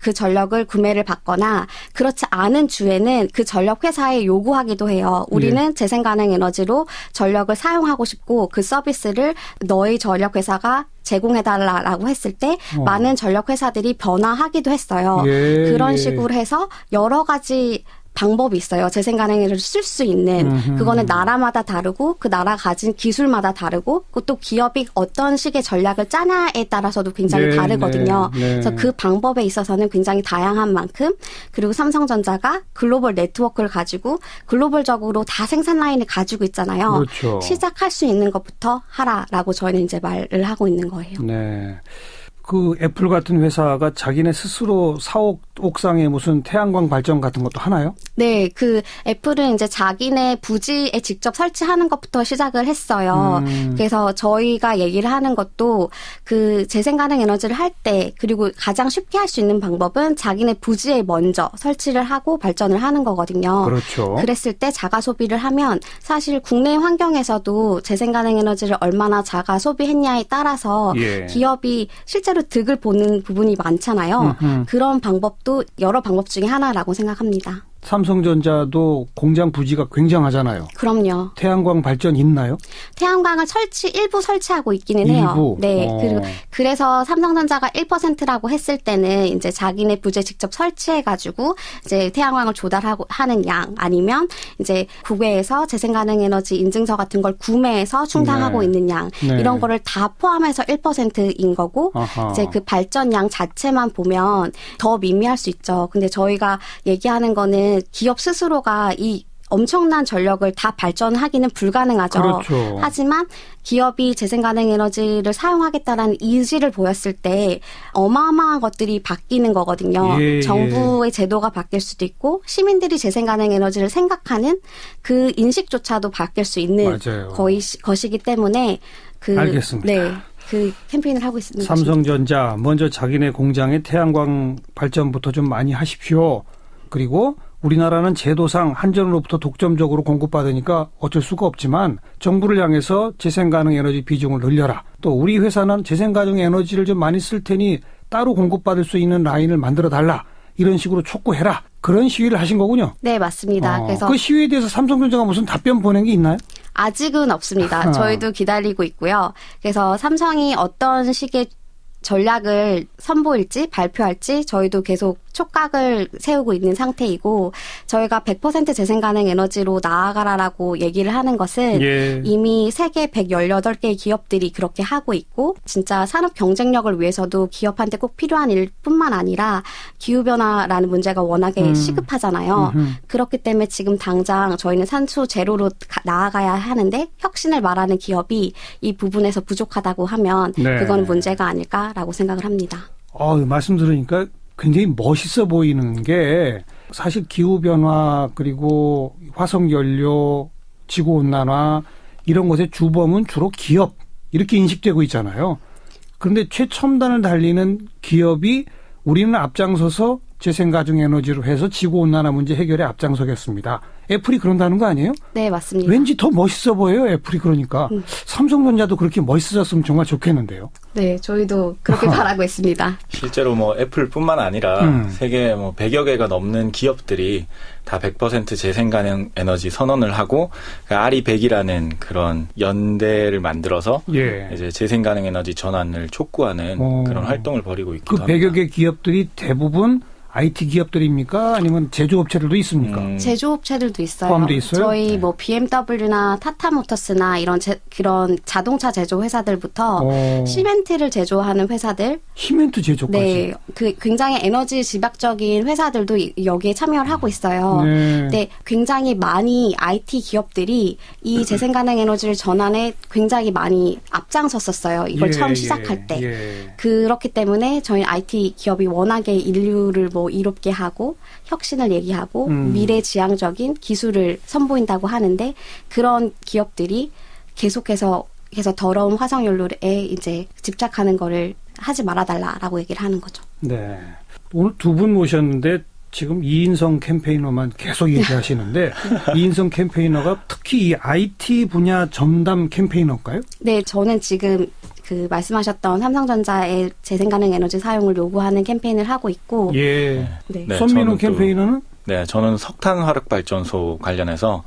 그 전력을 구매를 받거나 그렇지 않은 주에는 그 전력 회사에 요구하기도 해요. 우리는 재생 가능 에너지로 전력을 사용하고 싶고 그 서비스를 너희 전력 회사가 제공해달라고 했을 때 많은 전력 회사들이 변화하기도 했어요. 그런 식으로 해서 여러 가지 방법이 있어요. 재생 가능 에너지를 쓸 수 있는. 그거는 나라마다 다르고 그 나라 가진 기술마다 다르고 또 기업이 어떤 식의 전략을 짜냐에 따라서도 굉장히 다르거든요. 그래서 그 방법에 있어서는 굉장히 다양한 만큼 그리고 삼성전자가 글로벌 네트워크를 가지고 글로벌적으로 다 생산 라인을 가지고 있잖아요. 그렇죠. 시작할 수 있는 것부터 하라라고 저희는 이제 말을 하고 있는 거예요. 네. 그 애플 같은 회사가 자기네 스스로 사옥 옥상에 무슨 태양광 발전 같은 것도 하나요? 네, 그 애플은 이제 자기네 부지에 직접 설치하는 것부터 시작을 했어요. 그래서 저희가 얘기를 하는 것도 그 재생 가능 에너지를 할 때 그리고 가장 쉽게 할 수 있는 방법은 자기네 부지에 먼저 설치를 하고 발전을 하는 거거든요. 그렇죠. 그랬을 때 자가 소비를 하면 사실 국내 환경에서도 재생 가능 에너지를 얼마나 자가 소비했냐에 따라서 기업이 실제로 득을 보는 부분이 많잖아요. 그런 방법도 여러 방법 중에 하나라고 생각합니다. 삼성전자도 공장 부지가 굉장하잖아요. 그럼요. 태양광 발전 있나요? 태양광을 일부 설치하고 있기는 해요. 일부? 네. 그래서 삼성전자가 1%라고 했을 때는 이제 자기네 부지에 직접 설치해가지고 이제 태양광을 하는 양 아니면 이제 국외에서 재생가능에너지 인증서 같은 걸 구매해서 충당하고 네. 있는 양 네. 이런 거를 다 포함해서 1%인 거고 아하. 이제 그 발전량 자체만 보면 더 미미할 수 있죠. 근데 저희가 얘기하는 거는 기업 스스로가 이 엄청난 전력을 다 발전하기는 불가능하죠. 그렇죠. 하지만 기업이 재생가능에너지를 사용하겠다는 의지를 보였을 때 어마어마한 것들이 바뀌는 거거든요. 예, 정부의 제도가 바뀔 수도 있고 시민들이 재생가능에너지를 생각하는 그 인식조차도 바뀔 수 있는 맞아요. 것이기 때문에 알겠습니다. 네, 그 캠페인을 하고 있는 것입니다. 삼성전자 먼저 자기네 공장에 태양광 발전부터 좀 많이 하십시오. 그리고 우리나라는 제도상 한전으로부터 독점적으로 공급받으니까 어쩔 수가 없지만 정부를 향해서 재생가능 에너지 비중을 늘려라. 또 우리 회사는 재생가능 에너지를 좀 많이 쓸 테니 따로 공급받을 수 있는 라인을 만들어 달라. 이런 식으로 촉구해라. 그런 시위를 하신 거군요. 네, 맞습니다. 그래서 그 시위에 대해서 삼성전자가 무슨 답변 보낸 게 있나요? 아직은 없습니다. 저희도 기다리고 있고요. 그래서 삼성이 어떤 식의 전략을 선보일지 발표할지 저희도 계속 촉각을 세우고 있는 상태이고 저희가 100% 재생가능 에너지로 나아가라라고 얘기를 하는 것은 예. 이미 세계 118개의 기업들이 그렇게 하고 있고 진짜 산업 경쟁력을 위해서도 기업한테 꼭 필요한 일뿐만 아니라 기후변화라는 문제가 워낙에 시급하잖아요. 그렇기 때문에 지금 당장 저희는 산소 제로로 나아가야 하는데 혁신을 말하는 기업이 이 부분에서 부족하다고 하면 네. 그거는 문제가 아닐까라고 생각을 합니다. 말씀 들으니까 굉장히 멋있어 보이는 게 사실 기후변화 그리고 화석연료, 지구온난화 이런 것의 주범은 주로 기업 이렇게 인식되고 있잖아요. 그런데 최첨단을 달리는 기업이 우리는 앞장서서 재생가능에너지로 해서 지구온난화 문제 해결에 앞장서겠습니다. 애플이 그런다는 거 아니에요? 네, 맞습니다. 왠지 더 멋있어 보여요, 애플이 그러니까. 삼성전자도 그렇게 멋있어졌으면 정말 좋겠는데요. 네, 저희도 그렇게 바라고 있습니다. 실제로 뭐 애플뿐만 아니라 세계 뭐 100여 개가 넘는 기업들이 다 100% 재생가능 에너지 선언을 하고 아리100이라는 그런 연대를 만들어서 예. 이제 재생가능 에너지 전환을 촉구하는 그런 활동을 벌이고 있기도 그 합니다. 100여 개 기업들이 대부분 IT 기업들입니까? 아니면 제조업체들도 있습니까? 제조업체들도 있어요. 포함돼 있어요? 저희 뭐 BMW나 타타모터스나 이런 그런 자동차 제조 회사들부터 시멘트를 제조하는 회사들, 시멘트 제조까지. 네, 그 굉장히 에너지 집약적인 회사들도 여기에 참여를 하고 있어요. 네. 근데 굉장히 많이 IT 기업들이 이 재생가능 에너지를 전환에 굉장히 많이 앞장섰었어요. 이걸 처음 시작할 때. 그렇기 때문에 저희 IT 기업이 워낙에 인류를 뭐 이롭게 하고 혁신을 얘기하고 미래지향적인 기술을 선보인다고 하는데 그런 기업들이 계속해서 더러운 화석연료에 이제 집착하는 거를 하지 말아달라라고 얘기를 하는 거죠. 네. 오늘 두 분 모셨는데 지금 이인성 캠페이너만 계속 얘기하시는데 이인성 캠페이너가 특히 이 IT 분야 전담 캠페이너일까요? 네, 저는 지금 그 말씀하셨던 삼성전자의 재생가능 에너지 사용을 요구하는 캠페인을 하고 있고 예. 네. 네, 손민호 캠페이너는? 네, 저는 석탄 화력 발전소 관련해서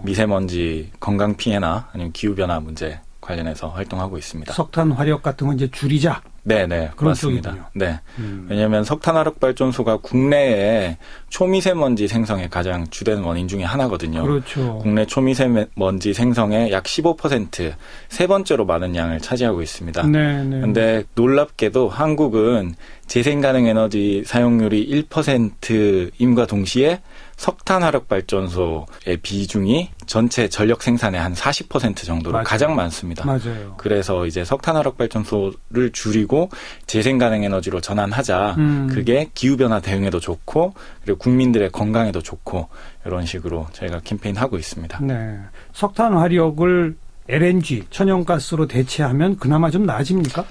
미세먼지 건강 피해나 아니면 기후 변화 문제 관련해서 활동하고 있습니다. 석탄 화력 같은 건 이제 줄이자. 네, 그런 맞습니다. 쪽이군요. 네. 왜냐하면 석탄 화력 발전소가 국내에 초미세먼지 생성의 가장 주된 원인 중에 하나거든요. 그렇죠. 국내 초미세먼지 생성의 약 15%, 세 번째로 많은 양을 차지하고 있습니다. 네. 그런데 놀랍게도 한국은 재생가능 에너지 사용률이 1%임과 동시에 석탄 화력 발전소의 비중이 전체 전력 생산의 한 40% 정도로 맞아요. 가장 많습니다. 맞아요. 그래서 이제 석탄 화력 발전소를 줄이고 재생가능 에너지로 전환하자. 그게 기후 변화 대응에도 좋고 그리고 국민들의 건강에도 좋고 이런 식으로 저희가 캠페인하고 있습니다. 네. 석탄 화력을 LNG 천연가스로 대체하면 그나마 좀 나아집니까?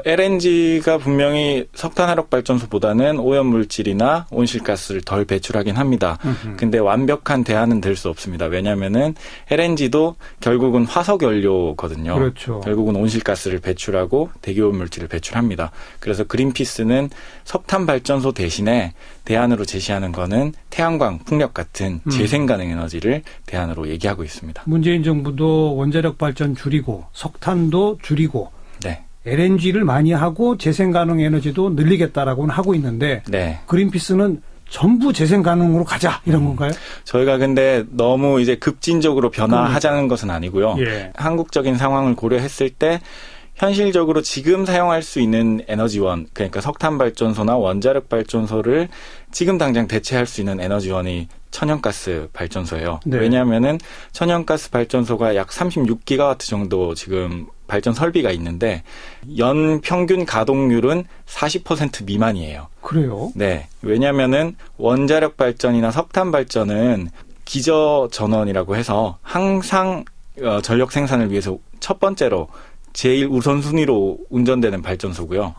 LNG가 분명히 석탄 화력 발전소보다는 오염 물질이나 온실가스를 덜 배출하긴 합니다. 근데 완벽한 대안은 될 수 없습니다. 왜냐면은 LNG도 결국은 화석 연료거든요. 그렇죠. 결국은 온실가스를 배출하고 대기오염 물질을 배출합니다. 그래서 그린피스는 석탄 발전소 대신에 대안으로 제시하는 거는 태양광, 풍력 같은 재생 가능 에너지를 대안으로 얘기하고 있습니다. 문재인 정부도 원자력 발전 줄이고 석탄도 줄이고 네. LNG를 많이 하고 재생가능 에너지도 늘리겠다라고는 하고 있는데 네. 그린피스는 전부 재생가능으로 가자 이런 건가요? 저희가 근데 너무 이제 급진적으로 변화하자는 것은 아니고요. 예. 한국적인 상황을 고려했을 때 현실적으로 지금 사용할 수 있는 에너지원, 그러니까 석탄 발전소나 원자력 발전소를 지금 당장 대체할 수 있는 에너지원이 천연가스 발전소예요. 네. 왜냐하면은 천연가스 발전소가 약 36기가와트 정도 지금 발전 설비가 있는데 연 평균 가동률은 40% 미만이에요. 그래요? 네. 왜냐하면은 원자력 발전이나 석탄 발전은 기저 전원이라고 해서 항상 전력 생산을 위해서 첫 번째로 제일 우선순위로 운전되는 발전소고요.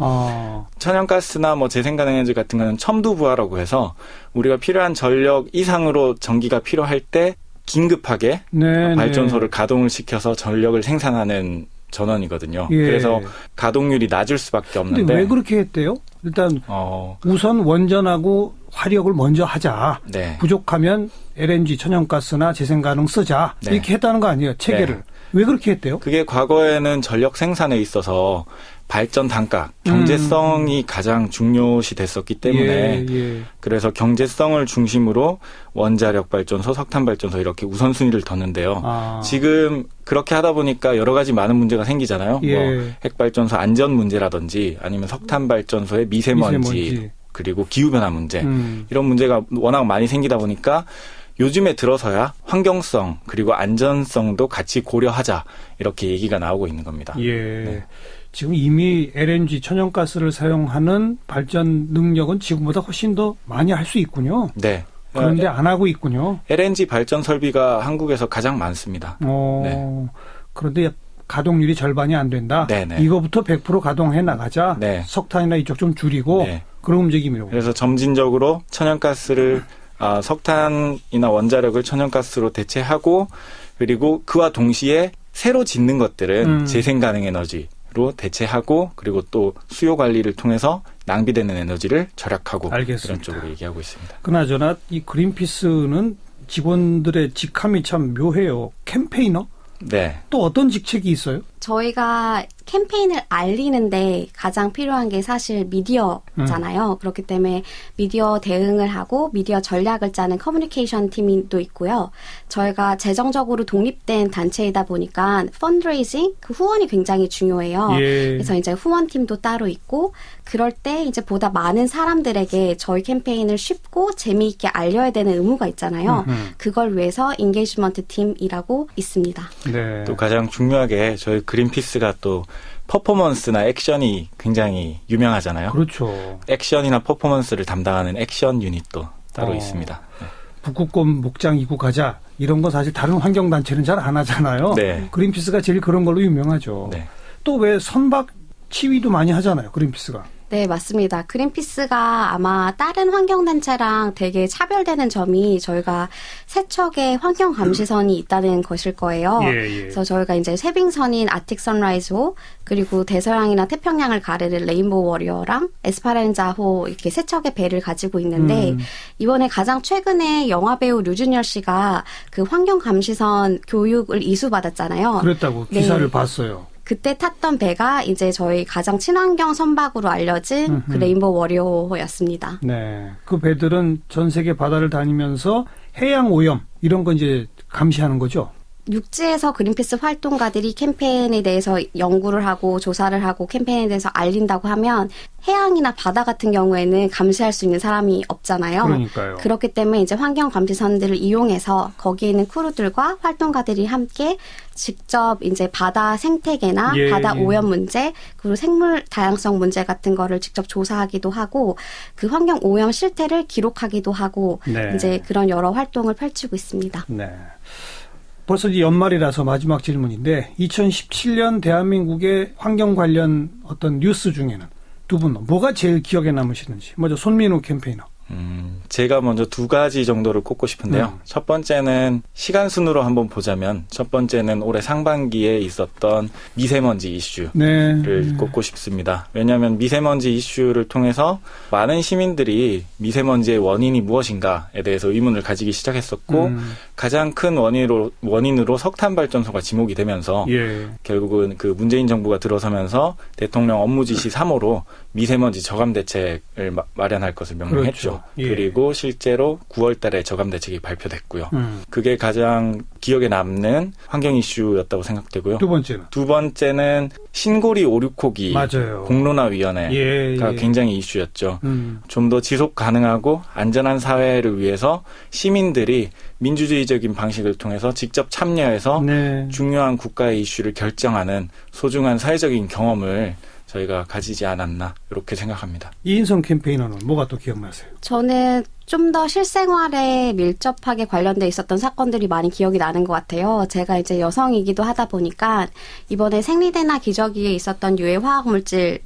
천연가스나 뭐 재생가능에너지 같은 거는 첨두부하라고 해서 우리가 필요한 전력 이상으로 전기가 필요할 때 긴급하게 발전소를 가동을 시켜서 전력을 생산하는 전원이거든요. 예. 그래서 가동률이 낮을 수밖에 없는데. 근데 왜 그렇게 했대요? 일단 우선 원전하고 화력을 먼저 하자. 네. 부족하면 LNG, 천연가스나 재생가능 쓰자. 네. 이렇게 했다는 거 아니에요? 체계를. 네. 왜 그렇게 했대요? 그게 과거에는 전력 생산에 있어서 발전 단가, 경제성이 가장 중요시 됐었기 때문에 그래서 경제성을 중심으로 원자력 발전소, 석탄 발전소 이렇게 우선순위를 뒀는데요. 지금 그렇게 하다 보니까 여러 가지 많은 문제가 생기잖아요. 뭐 핵발전소 안전 문제라든지 아니면 석탄 발전소의 미세먼지. 그리고 기후변화 문제 이런 문제가 워낙 많이 생기다 보니까 요즘에 들어서야 환경성 그리고 안전성도 같이 고려하자 이렇게 얘기가 나오고 있는 겁니다. 예. 네. 지금 이미 LNG 천연가스를 사용하는 발전 능력은 지금보다 훨씬 더 많이 할 수 있군요. 네. 그런데 안 하고 있군요. LNG 발전 설비가 한국에서 가장 많습니다. 네. 그런데 가동률이 절반이 안 된다. 네네. 이거부터 100% 가동해 나가자. 네. 석탄이나 이쪽 좀 줄이고 그런 움직임이라고. 그래서 점진적으로 천연가스를 석탄이나 원자력을 천연가스로 대체하고 그리고 그와 동시에 새로 짓는 것들은 재생가능 에너지로 대체하고 그리고 또 수요 관리를 통해서 낭비되는 에너지를 절약하고 알겠습니다. 이런 쪽으로 얘기하고 있습니다. 그나저나 이 그린피스는 직원들의 직함이 참 묘해요. 캠페이너? 네. 또 어떤 직책이 있어요? 저희가 캠페인을 알리는데 가장 필요한 게 사실 미디어잖아요. 그렇기 때문에 미디어 대응을 하고 미디어 전략을 짜는 커뮤니케이션 팀이 또 있고요. 저희가 재정적으로 독립된 단체이다 보니까 펀드레이징, 그 후원이 굉장히 중요해요. 그래서 이제 후원팀도 따로 있고 그럴 때 이제 보다 많은 사람들에게 저희 캠페인을 쉽고 재미있게 알려야 되는 의무가 있잖아요. 그걸 위해서 인게이지먼트 팀이라고 있습니다. 네. 또 가장 중요하게 저희 그린피스가 또 퍼포먼스나 액션이 굉장히 유명하잖아요. 그렇죠. 액션이나 퍼포먼스를 담당하는 액션 유닛도 따로 있습니다. 네. 북극곰 목장 이고 가자 이런 거 사실 다른 환경단체는 잘 안 하잖아요. 네. 그린피스가 제일 그런 걸로 유명하죠. 네. 또 왜 선박 치위도 많이 하잖아요. 그린피스가. 네, 맞습니다. 그린피스가 아마 다른 환경단체랑 되게 차별되는 점이 저희가 세척에 환경감시선이 있다는 것일 거예요. 그래서 저희가 이제 쇄빙선인 아틱 선라이즈호 그리고 대서양이나 태평양을 가르는 레인보우 워리어랑 에스파란자호 이렇게 세척의 배를 가지고 있는데 이번에 가장 최근에 영화배우 류준열 씨가 그 환경감시선 교육을 이수받았잖아요. 그랬다고 기사를 봤어요. 그때 탔던 배가 이제 저희 가장 친환경 선박으로 알려진 그 레인보우 워리어였습니다. 네. 그 배들은 전 세계 바다를 다니면서 해양 오염 이런 거 이제 감시하는 거죠. 육지에서 그린피스 활동가들이 캠페인에 대해서 연구를 하고 조사를 하고 캠페인에 대해서 알린다고 하면 해양이나 바다 같은 경우에는 감시할 수 있는 사람이 없잖아요. 그러니까요. 그렇기 때문에 이제 환경 감시선들을 이용해서 거기에 있는 크루들과 활동가들이 함께 직접 이제 바다 생태계나 바다 오염 문제 그리고 생물 다양성 문제 같은 거를 직접 조사하기도 하고 그 환경 오염 실태를 기록하기도 하고 이제 그런 여러 활동을 펼치고 있습니다. 네. 벌써 이제 연말이라서 마지막 질문인데 2017년 대한민국의 환경 관련 어떤 뉴스 중에는 두 분 뭐가 제일 기억에 남으시는지. 먼저 손민우 캠페이너. 제가 먼저 두 가지 정도를 꼽고 싶은데요. 첫 번째는 시간 순으로 한번 보자면 첫 번째는 올해 상반기에 있었던 미세먼지 이슈를 꼽고 싶습니다. 왜냐하면 미세먼지 이슈를 통해서 많은 시민들이 미세먼지의 원인이 무엇인가에 대해서 의문을 가지기 시작했었고 가장 큰 원인으로 석탄 발전소가 지목이 되면서 결국은 그 문재인 정부가 들어서면서 대통령 업무 지시 3호로 미세먼지 저감 대책을 마련할 것을 명령했죠. 그렇죠. 그리고 실제로 9월 달에 저감 대책이 발표됐고요. 그게 가장 기억에 남는 환경 이슈였다고 생각되고요. 두 번째는 신고리 5, 6호기 맞아요. 공론화위원회가 굉장히 이슈였죠. 좀 더 지속 가능하고 안전한 사회를 위해서 시민들이 민주주의적인 방식을 통해서 직접 참여해서 중요한 국가의 이슈를 결정하는 소중한 사회적인 경험을 저희가 가지지 않았나 이렇게 생각합니다. 이인성 캠페이너는 뭐가 또 기억나세요? 저는 좀 더 실생활에 밀접하게 관련돼 있었던 사건들이 많이 기억이 나는 것 같아요. 제가 이제 여성이기도 하다 보니까 이번에 생리대나 기저귀에 있었던 유해 화학물질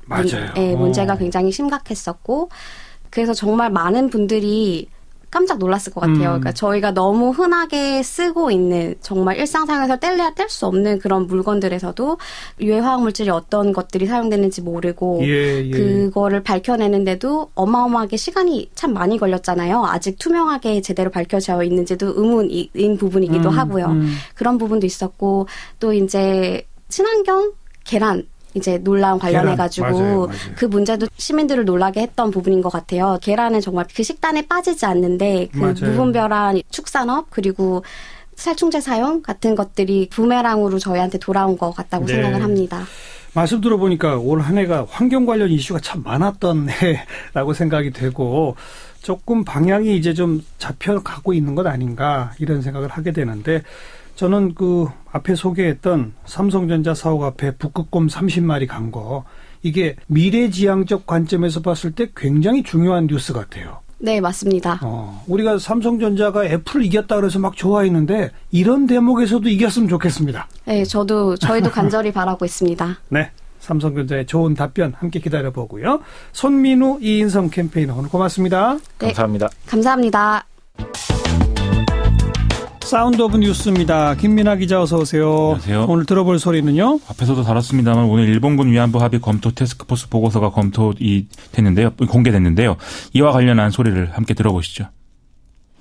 문제가 굉장히 심각했었고 그래서 정말 많은 분들이 깜짝 놀랐을 것 같아요. 그러니까 저희가 너무 흔하게 쓰고 있는 정말 일상생활에서 뗄래야 뗄 수 없는 그런 물건들에서도 유해 화학물질이 어떤 것들이 사용되는지 모르고 그거를 밝혀내는데도 어마어마하게 시간이 참 많이 걸렸잖아요. 아직 투명하게 제대로 밝혀져 있는지도 의문인 부분이기도 하고요. 그런 부분도 있었고 또 이제 친환경 계란 이제 논란 관련해가지고 맞아요. 그 문제도 시민들을 놀라게 했던 부분인 것 같아요. 계란은 정말 그 식단에 빠지지 않는데 그 무분별한 축산업 그리고 살충제 사용 같은 것들이 부메랑으로 저희한테 돌아온 것 같다고 생각을 합니다. 말씀 들어보니까 올 한 해가 환경 관련 이슈가 참 많았던 해라고 생각이 되고 조금 방향이 이제 좀 잡혀가고 있는 것 아닌가 이런 생각을 하게 되는데 저는 그 앞에 소개했던 삼성전자 사옥 앞에 북극곰 30마리 간 거 이게 미래지향적 관점에서 봤을 때 굉장히 중요한 뉴스 같아요. 네, 맞습니다. 우리가 삼성전자가 애플 이겼다 그래서 막 좋아했는데 이런 대목에서도 이겼으면 좋겠습니다. 네, 저희도 간절히 바라고 있습니다. 네, 삼성전자의 좋은 답변 함께 기다려보고요. 손민우, 이인성 캠페이너 오늘 고맙습니다. 감사합니다. 감사합니다. 사운드 오브 뉴스입니다. 김민아 기자 어서 오세요. 안녕하세요. 오늘 들어볼 소리는요? 앞에서도 다뤘습니다만 오늘 일본군 위안부 합의 검토 태스크포스 보고서가 공개됐는데요. 이와 관련한 소리를 함께 들어보시죠.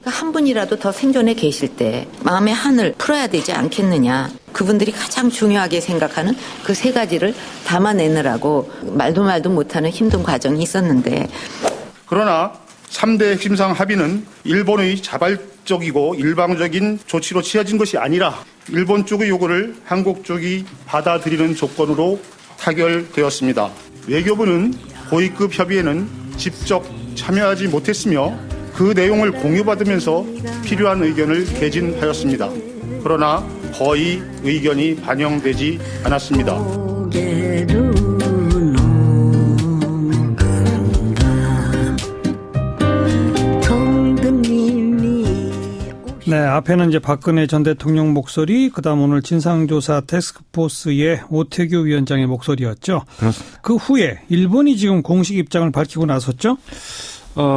한 분이라도 더 생존해 계실 때 마음의 한을 풀어야 되지 않겠느냐. 그분들이 가장 중요하게 생각하는 그 세 가지를 담아내느라고 말도 못하는 힘든 과정이 있었는데 그러나 3대 핵심상 합의는 일본의 자발적이고 일방적인 조치로 취해진 것이 아니라 일본 쪽의 요구를 한국 쪽이 받아들이는 조건으로 타결되었습니다. 외교부는 고위급 협의에는 직접 참여하지 못했으며 그 내용을 공유받으면서 필요한 의견을 개진하였습니다. 그러나 거의 의견이 반영되지 않았습니다. 네, 앞에는 이제 박근혜 전 대통령 목소리, 그다음 오늘 진상조사 태스크포스의 오태규 위원장의 목소리였죠. 그렇습니다. 그 후에 일본이 지금 공식 입장을 밝히고 나섰죠?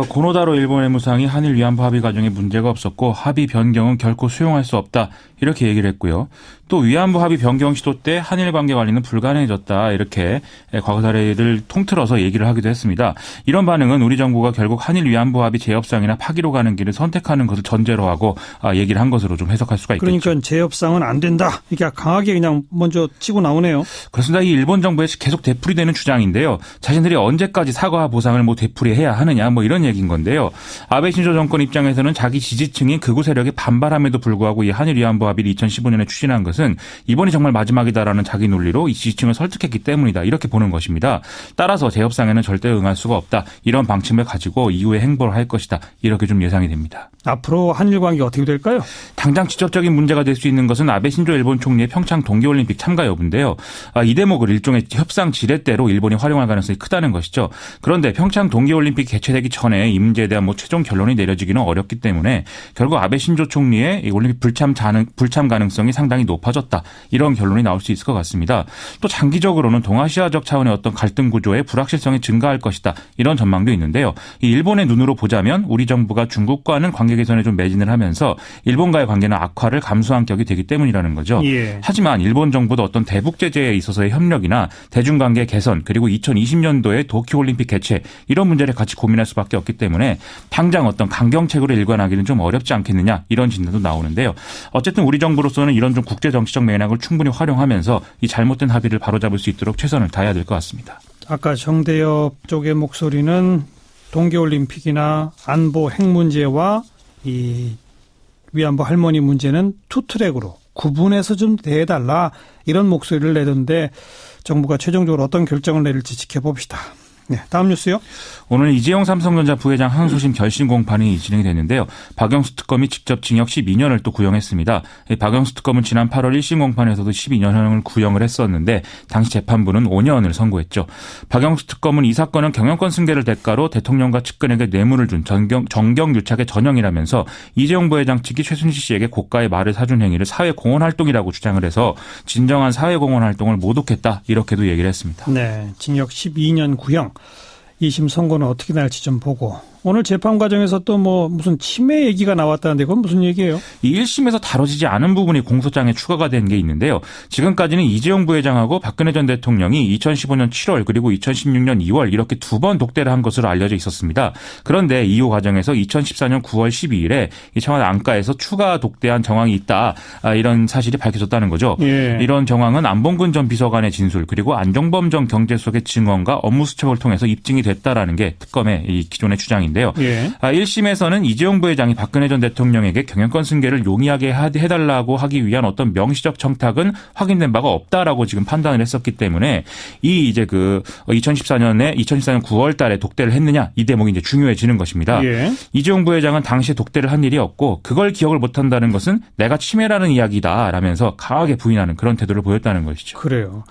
고노다로 일본 외무상이 한일 위안부 합의 과정에 문제가 없었고 합의 변경은 결코 수용할 수 없다 이렇게 얘기를 했고요. 또 위안부 합의 변경 시도 때 한일 관계 관리는 불가능해졌다 이렇게 과거 사례를 통틀어서 얘기를 하기도 했습니다. 이런 반응은 우리 정부가 결국 한일 위안부 합의 재협상이나 파기로 가는 길을 선택하는 것을 전제로 하고 얘기를 한 것으로 좀 해석할 수가 있겠죠. 그러니까 재협상은 안 된다. 이게 강하게 그냥 먼저 치고 나오네요. 그렇습니다. 이 일본 정부의 계속 되풀이되는 주장인데요. 자신들이 언제까지 사과와 보상을 되풀이해야 하느냐 이런 얘기인 건데요. 아베 신조 정권 입장에서는 자기 지지층인 극우 세력이 반발함에도 불구하고 이 한일 위안부 합의를 2015년에 추진한 것은 것은 이번이 정말 마지막이다라는 자기 논리로 이 지지층을 설득했기 때문이다. 이렇게 보는 것입니다. 따라서 재협상에는 절대 응할 수가 없다. 이런 방침을 가지고 이후에 행보를 할 것이다. 이렇게 좀 예상이 됩니다. 앞으로 한일 관계 어떻게 될까요? 당장 직접적인 문제가 될 수 있는 것은 아베 신조 일본 총리의 평창 동계올림픽 참가 여부인데요. 이 대목을 일종의 협상 지렛대로 일본이 활용할 가능성이 크다는 것이죠. 그런데 평창 동계올림픽 개최되기 전에 이 문제에 대한 최종 결론이 내려지기는 어렵기 때문에 결국 아베 신조 총리의 이 올림픽 불참 가능성이 상당히 높아졌다. 이런 결론이 나올 수 있을 것 같습니다. 또 장기적으로는 동아시아적 차원의 어떤 갈등 구조의 불확실성이 증가할 것이다. 이런 전망도 있는데요. 이 일본의 눈으로 보자면 우리 정부가 중국과는 관계 개선에 좀 매진을 하면서 일본과의 관계는 악화를 감수한 격이 되기 때문이라는 거죠. 예. 하지만 일본 정부도 어떤 대북 제재에 있어서의 협력이나 대중관계 개선 그리고 2020년도에 도쿄올림픽 개최 이런 문제를 같이 고민할 수밖에 없기 때문에 당장 어떤 강경책으로 일관하기는 좀 어렵지 않겠느냐 이런 진단도 나오는데요. 어쨌든 우리 정부로서는 이런 좀 국제정치적 맥락을 충분히 활용하면서 이 잘못된 합의를 바로잡을 수 있도록 최선을 다해야 될 것 같습니다. 아까 정대협 쪽의 목소리는 동계올림픽이나 안보 핵 문제와 이 위안부 할머니 문제는 투트랙으로 구분해서 좀 대해달라 이런 목소리를 내던데 정부가 최종적으로 어떤 결정을 내릴지 지켜봅시다. 네, 다음 뉴스요. 오늘 이재용 삼성전자 부회장 항소심 결심 공판이 진행이 됐는데요. 박영수 특검이 직접 징역 12년을 또 구형했습니다. 박영수 특검은 지난 8월 1심 공판에서도 12년형을 구형을 했었는데 당시 재판부는 5년을 선고했죠. 박영수 특검은 이 사건은 경영권 승계를 대가로 대통령과 측근에게 뇌물을 준 정경유착의 전형이라면서 이재용 부회장 측이 최순실 씨에게 고가의 말을 사준 행위를 사회공헌활동이라고 주장을 해서 진정한 사회공헌활동을 모독했다. 이렇게도 얘기를 했습니다. 네, 징역 12년 구형. 2심 선고는 어떻게 날지 좀 보고. 오늘 재판 과정에서 또 무슨 침해 얘기가 나왔다는데 그건 무슨 얘기예요? 이 1심에서 다뤄지지 않은 부분이 공소장에 추가가 된 게 있는데요. 지금까지는 이재용 부회장하고 박근혜 전 대통령이 2015년 7월 그리고 2016년 2월 이렇게 두 번 독대를 한 것으로 알려져 있었습니다. 그런데 이후 과정에서 2014년 9월 12일에 이 청와대 안가에서 추가 독대한 정황이 있다. 이런 사실이 밝혀졌다는 거죠. 예. 이런 정황은 안봉근 전 비서관의 진술 그리고 안종범 전 경제수석의 증언과 업무 수첩을 통해서 입증이 됐다라는 게 특검의 이 기존의 주장입니다. 예. 1심에서는 이재용 부회장이 박근혜 전 대통령에게 경영권 승계를 용이하게 해달라고 하기 위한 어떤 명시적 청탁은 확인된 바가 없다라고 지금 판단을 했었기 때문에 이 2014년 9월 달에 독대를 했느냐 이 대목이 이제 중요해지는 것입니다. 예. 이재용 부회장은 당시에 독대를 한 일이 없고 그걸 기억을 못한다는 것은 내가 침해라는 이야기다라면서 강하게 부인하는 그런 태도를 보였다는 것이죠. 그래요.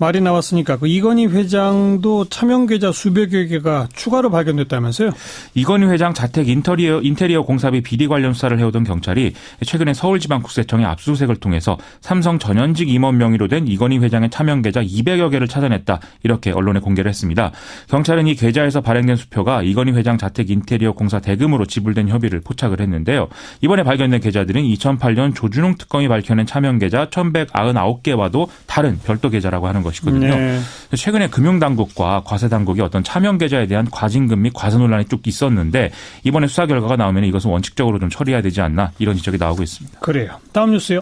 말이 나왔으니까 그 이건희 회장도 차명 계좌 수백여 개가 추가로 발견됐다면서요? 이건희 회장 자택 인테리어 공사비 비리 관련 수사를 해오던 경찰이 최근에 서울지방국세청의 압수수색을 통해서 삼성 전현직 임원 명의로 된 이건희 회장의 차명 계좌 200여 개를 찾아냈다. 이렇게 언론에 공개를 했습니다. 경찰은 이 계좌에서 발행된 수표가 이건희 회장 자택 인테리어 공사 대금으로 지불된 협의를 포착을 했는데요. 이번에 발견된 계좌들은 2008년 조준웅 특검이 밝혀낸 차명 계좌 1199개와도 다른 별도 계좌라고 하는 것이거든요. 네. 최근에 금융당국과 과세당국이 어떤 차명 계좌에 대한 과징금 및 과세 논란이 쭉 있었는데 이번에 수사 결과가 나오면 이것은 원칙적으로 좀 처리해야 되지 않나 이런 지적이 나오고 있습니다. 그래요. 다음 뉴스요.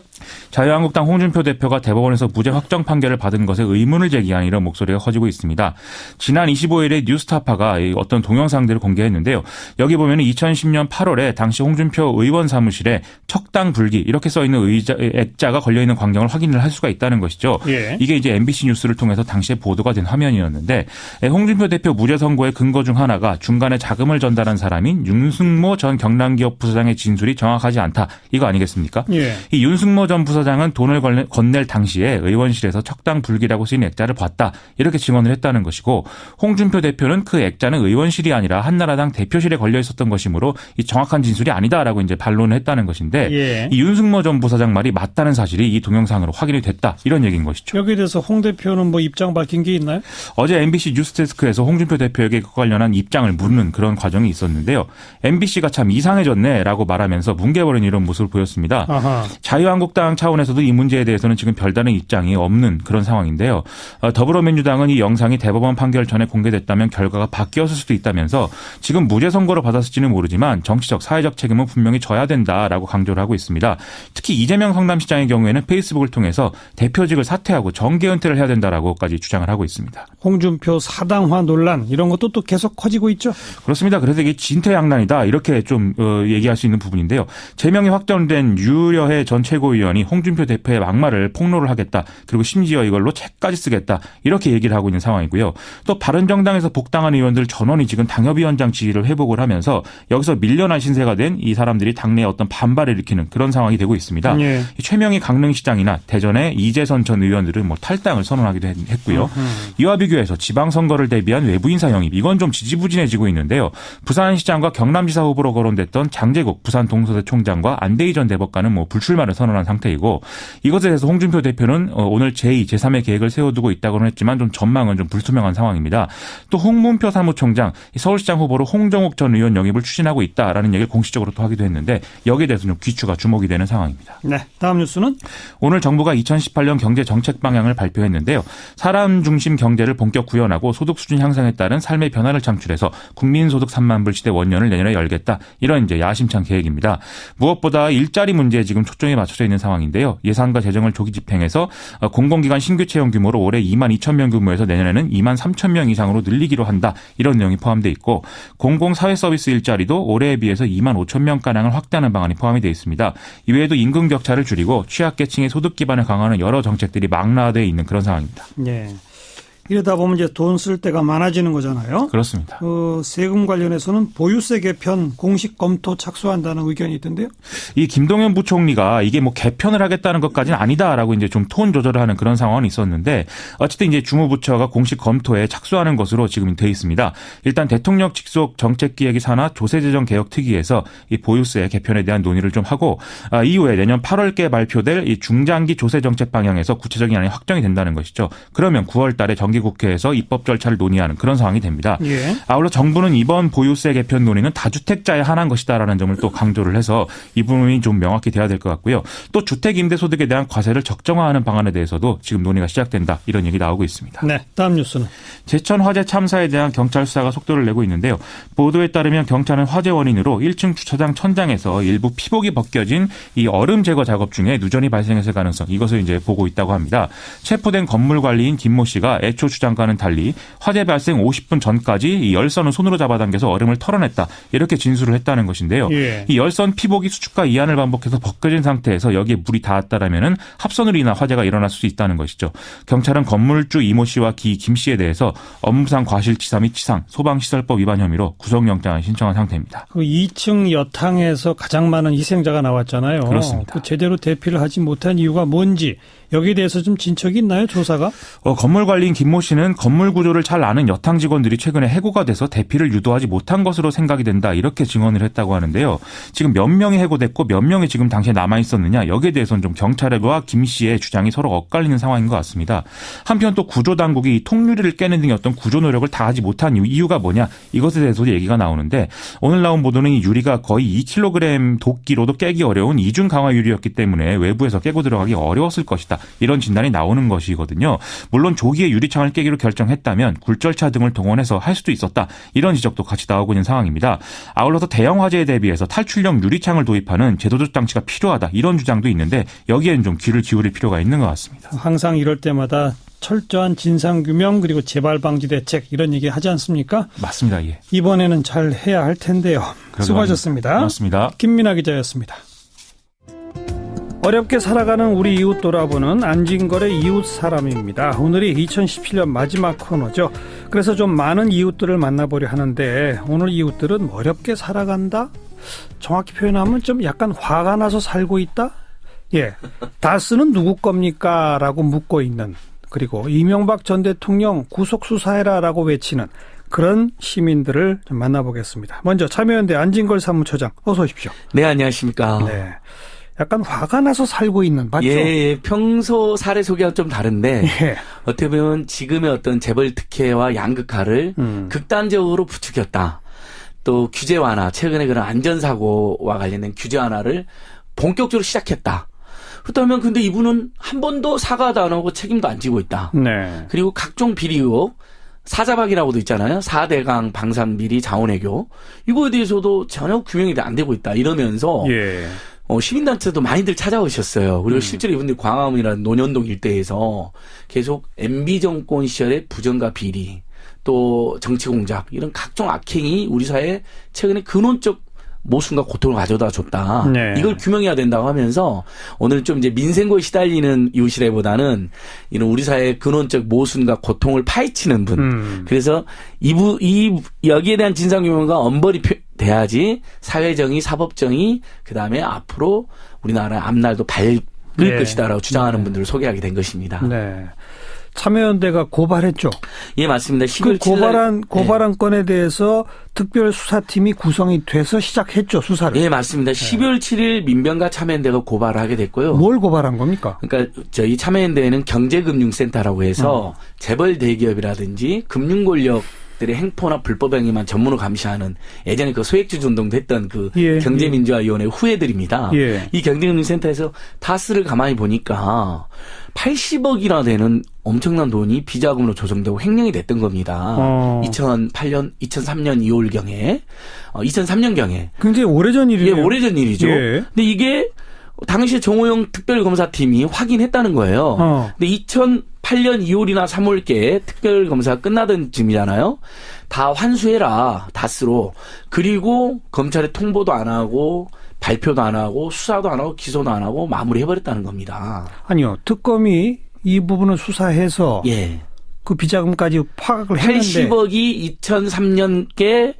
자유한국당 홍준표 대표가 대법원에서 무죄 확정 판결을 받은 것에 의문을 제기하는 이런 목소리가 커지고 있습니다. 지난 25일에 뉴스타파가 어떤 동영상들을 공개했는데요. 여기 보면 2010년 8월에 당시 홍준표 의원 사무실에 척당 불기 이렇게 써있는 액자가 걸려있는 광경을 확인을 할 수가 있다는 것이죠. 예. 이게 이제 MBC 뉴스를 통해서 당시에 보도가 된 화면이었는데 홍준표 대표 무죄 선고의 근거 중 하나가 중간에 자금을 전달한 사람인 윤승모 전 경남기업 부사장의 진술이 정확하지 않다. 이거 아니겠습니까? 예. 이 윤승모 전 부사장은 돈을 건넬 당시에 의원실에서 척당 불기라고 쓰인 액자를 봤다. 이렇게 증언을 했다는 것이고 홍준표 대표는 그 액자는 의원실이 아니라 한나라당 대표실에 걸려 있었던 것이므로 이 정확한 진술이 아니다라고 이제 반론을 했다는 것인데 예. 이 윤승모 전 부사장 말이 맞다는 사실이 이 동영상으로 확인이 됐다. 이런 얘기인 것이죠. 여기에 대해서 홍 대표는 입장 밝힌 게 있나요? 어제 MBC 뉴스데스크에서 홍준표 대표에게 관련한 입장을 묻는 그런 과정이 있었는데요. MBC가 참 이상해졌네라고 말하면서 뭉개버린 이런 모습을 보였습니다. 아하. 자유한국당 차원에서도 이 문제에 대해서는 지금 별다른 입장이 없는 그런 상황인데요. 더불어민주당은 이 영상이 대법원 판결 전에 공개됐다면 결과가 바뀌었을 수도 있다면서 지금 무죄 선고를 받았을지는 모르지만 정치적 사회적 책임은 분명히 져야 된다라고 강조를 하고 있습니다. 특히 이재명 성남시장의 경우에는 페이스북을 통해서 대표직을 사퇴하고 정계 은퇴를 해야 해야 된다라고까지 주장을 하고 있습니다. 홍준표 사당화 논란 이런 것도 또 계속 커지고 있죠. 그렇습니다. 그래서 이게 진퇴양난이다 이렇게 좀 얘기할 수 있는 부분인데요. 제명이 확정된 유여해 전 최고위원이 홍준표 대표의 막말을 폭로를 하겠다. 그리고 심지어 이걸로 책까지 쓰겠다. 이렇게 얘기를 하고 있는 상황이고요. 또 바른정당에서 복당한 의원들 전원이 지금 당협위원장 지위를 회복을 하면서 여기서 밀려난 신세가 된 이 사람들이 당내에 어떤 반발을 일으키는 그런 상황이 되고 있습니다. 예. 최명희 강릉시장이나 대전의 이재선 전 의원들은 뭐 탈당을 선언하기도 했고요. 이와 비교해서 지방선거를 대비한 외부인사 영입 이건 좀 지지부진해지고 있는데요. 부산시장과 경남지사 후보로 거론됐던 장제국 부산 동서대 총장과 안대희 전 대법관은 뭐 불출마를 선언한 상태이고 이것에 대해서 홍준표 대표는 오늘 제2, 제3의 계획을 세워두고 있다고는 했지만 좀 전망은 좀 불투명한 상황입니다. 또 홍문표 사무총장 서울시장 후보로 홍정욱 전 의원 영입을 추진하고 있다라는 얘기를 공식적으로 또 하기도 했는데 여기에 대해서 좀 귀추가 주목이 되는 상황입니다. 네, 다음 뉴스는 오늘 정부가 2018년 경제 정책 방향을 발표했는데요. 사람 중심 경제를 본격 구현하고 소득 수준 향상에 따른 삶의 변화를 창출해서 국민소득 3만 불 시대 원년을 내년에 열겠다. 이런 이제 야심찬 계획입니다. 무엇보다 일자리 문제에 지금 초점이 맞춰져 있는 상황인데요. 예산과 재정을 조기 집행해서 공공기관 신규 채용 규모로 올해 2만 2천 명 규모에서 내년에는 2만 3천 명 이상으로 늘리기로 한다. 이런 내용이 포함되어 있고 공공사회서비스 일자리도 올해에 비해서 2만 5천 명가량을 확대하는 방안이 포함이 되어 있습니다. 이외에도 임금 격차를 줄이고 취약계층의 소득 기반을 강화하는 여러 정책들이 망라되어 있는 그런 상황입니다. 예. 이러다 보면 이제 돈 쓸 때가 많아지는 거잖아요. 그렇습니다. 세금 관련해서는 보유세 개편 공식 검토 착수한다는 의견이 있던데요. 이 김동연 부총리가 이게 뭐 개편을 하겠다는 것까지는 아니다라고 이제 좀 톤 조절을 하는 그런 상황은 있었는데 어쨌든 이제 주무부처가 공식 검토에 착수하는 것으로 지금 돼 있습니다. 일단 대통령 직속 정책기획이 산하 조세재정개혁특위에서 이 보유세 개편에 대한 논의를 좀 하고 이후에 내년 8월께 발표될 이 중장기 조세정책 방향에서 구체적인 안이 확정이 된다는 것이죠. 그러면 9월 달에 정기국회에서 입법 절차를 논의하는 그런 상황이 됩니다. 예. 아울러 정부는 이번 보유세 개편 논의는 다주택자에 한한 것이다라는 점을 또 강조를 해서 이 부분이 좀 명확히 돼야 될 것 같고요. 또 주택임대소득에 대한 과세를 적정화하는 방안에 대해서도 지금 논의가 시작된다. 이런 얘기 나오고 있습니다. 네, 다음 뉴스는 제천 화재 참사에 대한 경찰 수사가 속도를 내고 있는데요. 보도에 따르면 경찰은 화재 원인으로 1층 주차장 천장에서 일부 피복이 벗겨진 이 얼음 제거 작업 중에 누전이 발생했을 가능성 이것을 이제 보고 있다고 합니다. 체포된 건물 관리인 김모 씨가 애초 주장과는 달리 화재 발생 50분 전까지 이 열선을 손으로 잡아당겨서 얼음을 털어냈다. 이렇게 진술을 했다는 것인데요. 예. 이 열선 피복이 수축과 이완을 반복해서 벗겨진 상태에서 여기에 물이 닿았다라면은 합선으로 인한 화재가 일어날 수 있다는 것이죠. 경찰은 건물주 이모 씨와 김 씨에 대해서 업무상 과실치사 및 치상, 소방시설법 위반 혐의로 구속영장을 신청한 상태입니다. 그 2층 여탕에서 가장 많은 희생자가 나왔잖아요. 그렇습니다. 그 제대로 대피를 하지 못한 이유가 뭔지 여기에 대해서 좀 진척이 있나요, 조사가? 건물 관리인 김모 씨는 건물 구조를 잘 아는 여탕 직원들이 최근에 해고가 돼서 대피를 유도하지 못한 것으로 생각이 된다. 이렇게 증언을 했다고 하는데요. 지금 몇 명이 해고됐고 몇 명이 지금 당시에 남아 있었느냐 여기에 대해서는 좀 경찰과 김 씨의 주장이 서로 엇갈리는 상황인 것 같습니다. 한편 또 구조당국이 통유리를 깨는 등의 어떤 구조 노력을 다하지 못한 이유가 뭐냐 이것에 대해서도 얘기가 나오는데 오늘 나온 보도는 이 유리가 거의 2kg 도끼로도 깨기 어려운 이중 강화 유리였기 때문에 외부에서 깨고 들어가기 어려웠을 것이다. 이런 진단이 나오는 것이거든요. 물론 조기에 유리창을 깨기로 결정했다면 굴절차 등을 동원해서 할 수도 있었다. 이런 지적도 같이 나오고 있는 상황입니다. 아울러서 대형 화재에 대비해서 탈출형 유리창을 도입하는 제도적 장치가 필요하다. 이런 주장도 있는데 여기에는 좀 귀를 기울일 필요가 있는 것 같습니다. 항상 이럴 때마다 철저한 진상규명 그리고 재발방지 대책 이런 얘기 하지 않습니까? 맞습니다. 예. 이번에는 잘 해야 할 텐데요. 수고하셨습니다. 고맙습니다. 김민아 기자였습니다. 어렵게 살아가는 우리 이웃 돌아보는 안진걸의 이웃 사람입니다. 오늘이 2017년 마지막 코너죠. 그래서 좀 많은 이웃들을 만나보려 하는데 오늘 이웃들은 어렵게 살아간다? 정확히 표현하면 좀 약간 화가 나서 살고 있다? 예, 다스는 누구 겁니까? 라고 묻고 있는 그리고 이명박 전 대통령 구속수사해라 라고 외치는 그런 시민들을 좀 만나보겠습니다. 먼저 참여연대 안진걸 사무처장 어서 오십시오. 네, 안녕하십니까. 네. 약간 화가 나서 살고 있는 맞죠? 예, 평소 사례 소개와 좀 다른데 예. 어떻게 보면 지금의 어떤 재벌 특혜와 양극화를 극단적으로 부추겼다. 또 규제 완화, 최근에 그런 안전사고와 관련된 규제 완화를 본격적으로 시작했다. 그렇다면 근데 이분은 한 번도 사과도 안 하고 책임도 안 지고 있다. 네. 그리고 각종 비리 의혹, 사자박이라고도 있잖아요. 4대강 방산비리 자원외교. 이거에 대해서도 전혀 규명이 안 되고 있다. 이러면서 예. 시민단체도 많이들 찾아오셨어요. 그리고 실제로 이분들이 광화문이나 논현동 일대에서 계속 MB 정권 시절의 부정과 비리, 또 정치 공작 이런 각종 악행이 우리 사회에 최근에 근원적 모순과 고통을 가져다 줬다. 네. 이걸 규명해야 된다고 하면서 오늘 좀 이제 민생고에 시달리는 이웃이라기보다는 이런 우리 사회의 근원적 모순과 고통을 파헤치는 분. 그래서 여기에 대한 진상규명과 엄벌이 돼야지 사회정의, 사법정의, 그다음에 앞으로 우리나라의 앞날도 밝을 네. 것이다라고 주장하는 분들을 소개하게 된 것입니다. 네. 참여연대가 고발했죠. 예, 맞습니다. 12월 그 고발한 건에 대해서 특별수사팀이 구성이 돼서 시작했죠, 수사를. 예, 맞습니다. 12월 7일 민변과 참여연대가 고발을 하게 됐고요. 뭘 고발한 겁니까? 그러니까 저희 참여연대에는 경제금융센터라고 해서 재벌 대기업이라든지 금융권력들의 행포나 불법 행위만 전문으로 감시하는 예전에 그 소액주주 운동도 했던 그 예, 경제민주화위원회 후예들입니다. 예. 이 경제금융센터에서 다스를 가만히 보니까 80억이나 되는 엄청난 돈이 비자금으로 조성되고 횡령이 됐던 겁니다. 2003년 2월경에, 2003년경에. 굉장히 오래전 일이에요. 예, 오래전 일이죠. 예. 근데 이게 당시 정호영 특별검사팀이 확인했다는 거예요. 근데 2008년 2월이나 3월께 특별검사가 끝나던 쯤이잖아요. 다 환수해라, 다스로. 그리고 검찰에 통보도 안 하고 발표도 안 하고 수사도 안 하고 기소도 안 하고 마무리해버렸다는 겁니다. 아니요. 특검이 이 부분을 수사해서 예. 그 비자금까지 파악을 했는데 80억이 2003년께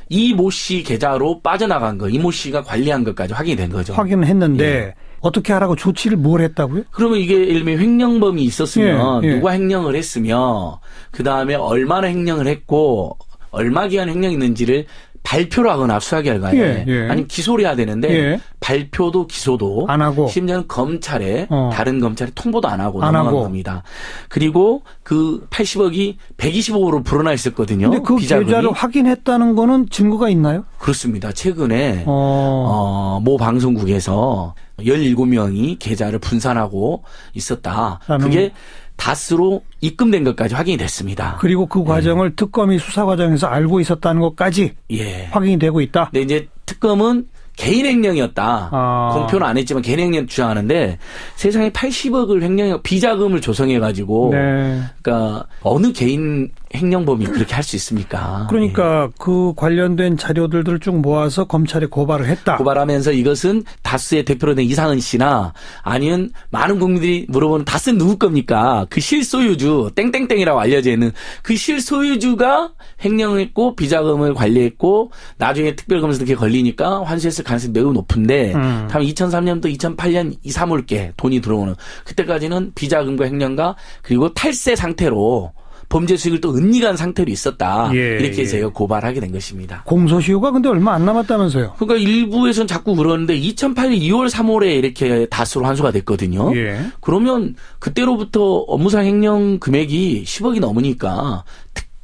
이 모 씨 계좌로 빠져나간 거, 이 모 씨가 관리한 것까지 확인이 된 거죠. 확인을 했는데 예. 어떻게 하라고 조치를 뭘 했다고요? 그러면 이게 예를 들면 횡령범이 있었으면 예, 예. 누가 횡령을 했으며 그다음에 얼마나 횡령을 했고 얼마 기간 횡령했는지를 발표를 하거나 수사 결과에 예, 예. 아니면 기소를 해야 되는데 예. 발표도 기소도 안 하고 심지어는 검찰에 다른 검찰에 통보도 안 하고 안 넘어간 하고. 겁니다. 그리고 그 80억이 125억으로 불어나 있었거든요. 근데 그 비자금이. 계좌를 확인했다는 거는 증거가 있나요? 그렇습니다. 최근에 모 방송국에서 17명이 계좌를 분산하고 있었다. 그게 다스로 입금된 것까지 확인이 됐습니다. 그리고 그 과정을 특검이 수사 과정에서 알고 있었다는 것까지 예. 확인이 되고 있다. 근데 이제 특검은 개인 횡령이었다. 공표는 안 했지만 개인 횡령 주장하는데 세상에 80억을 횡령 비자금을 조성해가지고 네. 그러니까 어느 개인 횡령범이 그렇게 할 수 있습니까? 그러니까 그 관련된 자료들을 쭉 모아서 검찰에 고발을 했다. 고발하면서 이것은 다스의 대표로 된 이상은 씨나 아니면 많은 국민들이 물어보는 다스는 누구 겁니까? 그 실소유주 땡땡땡이라고 알려져 있는 그 실소유주가 횡령했고 비자금을 관리했고 나중에 특별검사도 이렇게 걸리니까 환수했을 가능성이 매우 높은데 다음 2003년부터 2008년 2, 3월께 돈이 들어오는 그때까지는 비자금과 횡령과 그리고 탈세 상태로 범죄 수익을 또 은닉한 상태로 있었다. 예, 이렇게 제가 고발하게 된 것입니다. 공소시효가 근데 얼마 안 남았다면서요? 그러니까 일부에서는 자꾸 그러는데 2008년 2월 3월에 이렇게 다스로 환수가 됐거든요. 예. 그러면 그때로부터 업무상 횡령 금액이 10억이 넘으니까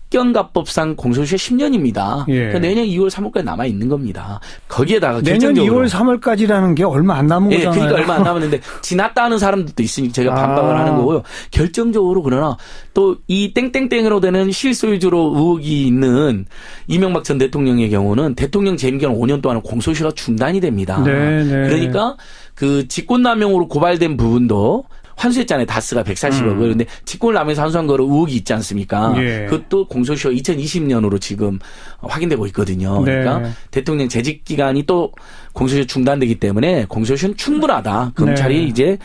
특경가법상 공소시효 10년입니다. 예. 그러니까 내년 2월 3월까지 남아 있는 겁니다. 거기에다가 내년 결정적으로 2월 3월까지라는 게 얼마 안 남은 예, 거잖아요. 그러니까 얼마 안 남았는데 지났다 하는 사람들도 있으니 제가 반박을 하는 거고요. 결정적으로 그러나 또 이 땡땡땡으로 되는 실소유주로 의혹이 있는 이명박 전 대통령의 경우는 대통령 재임 기간 5년 동안 공소시효가 중단이 됩니다. 네, 네. 그러니까 그 직권남용으로 고발된 부분도 환수했잖아요. 다스가 140억을. 그런데 직권을 남용해서 환수한 거로 의혹이 있지 않습니까? 예. 그것도 공소시효 2020년으로 지금 확인되고 있거든요. 네. 그러니까 대통령 재직 기간이 또 공소시효 중단되기 때문에 공소시효는 충분하다. 검찰이 네. 이제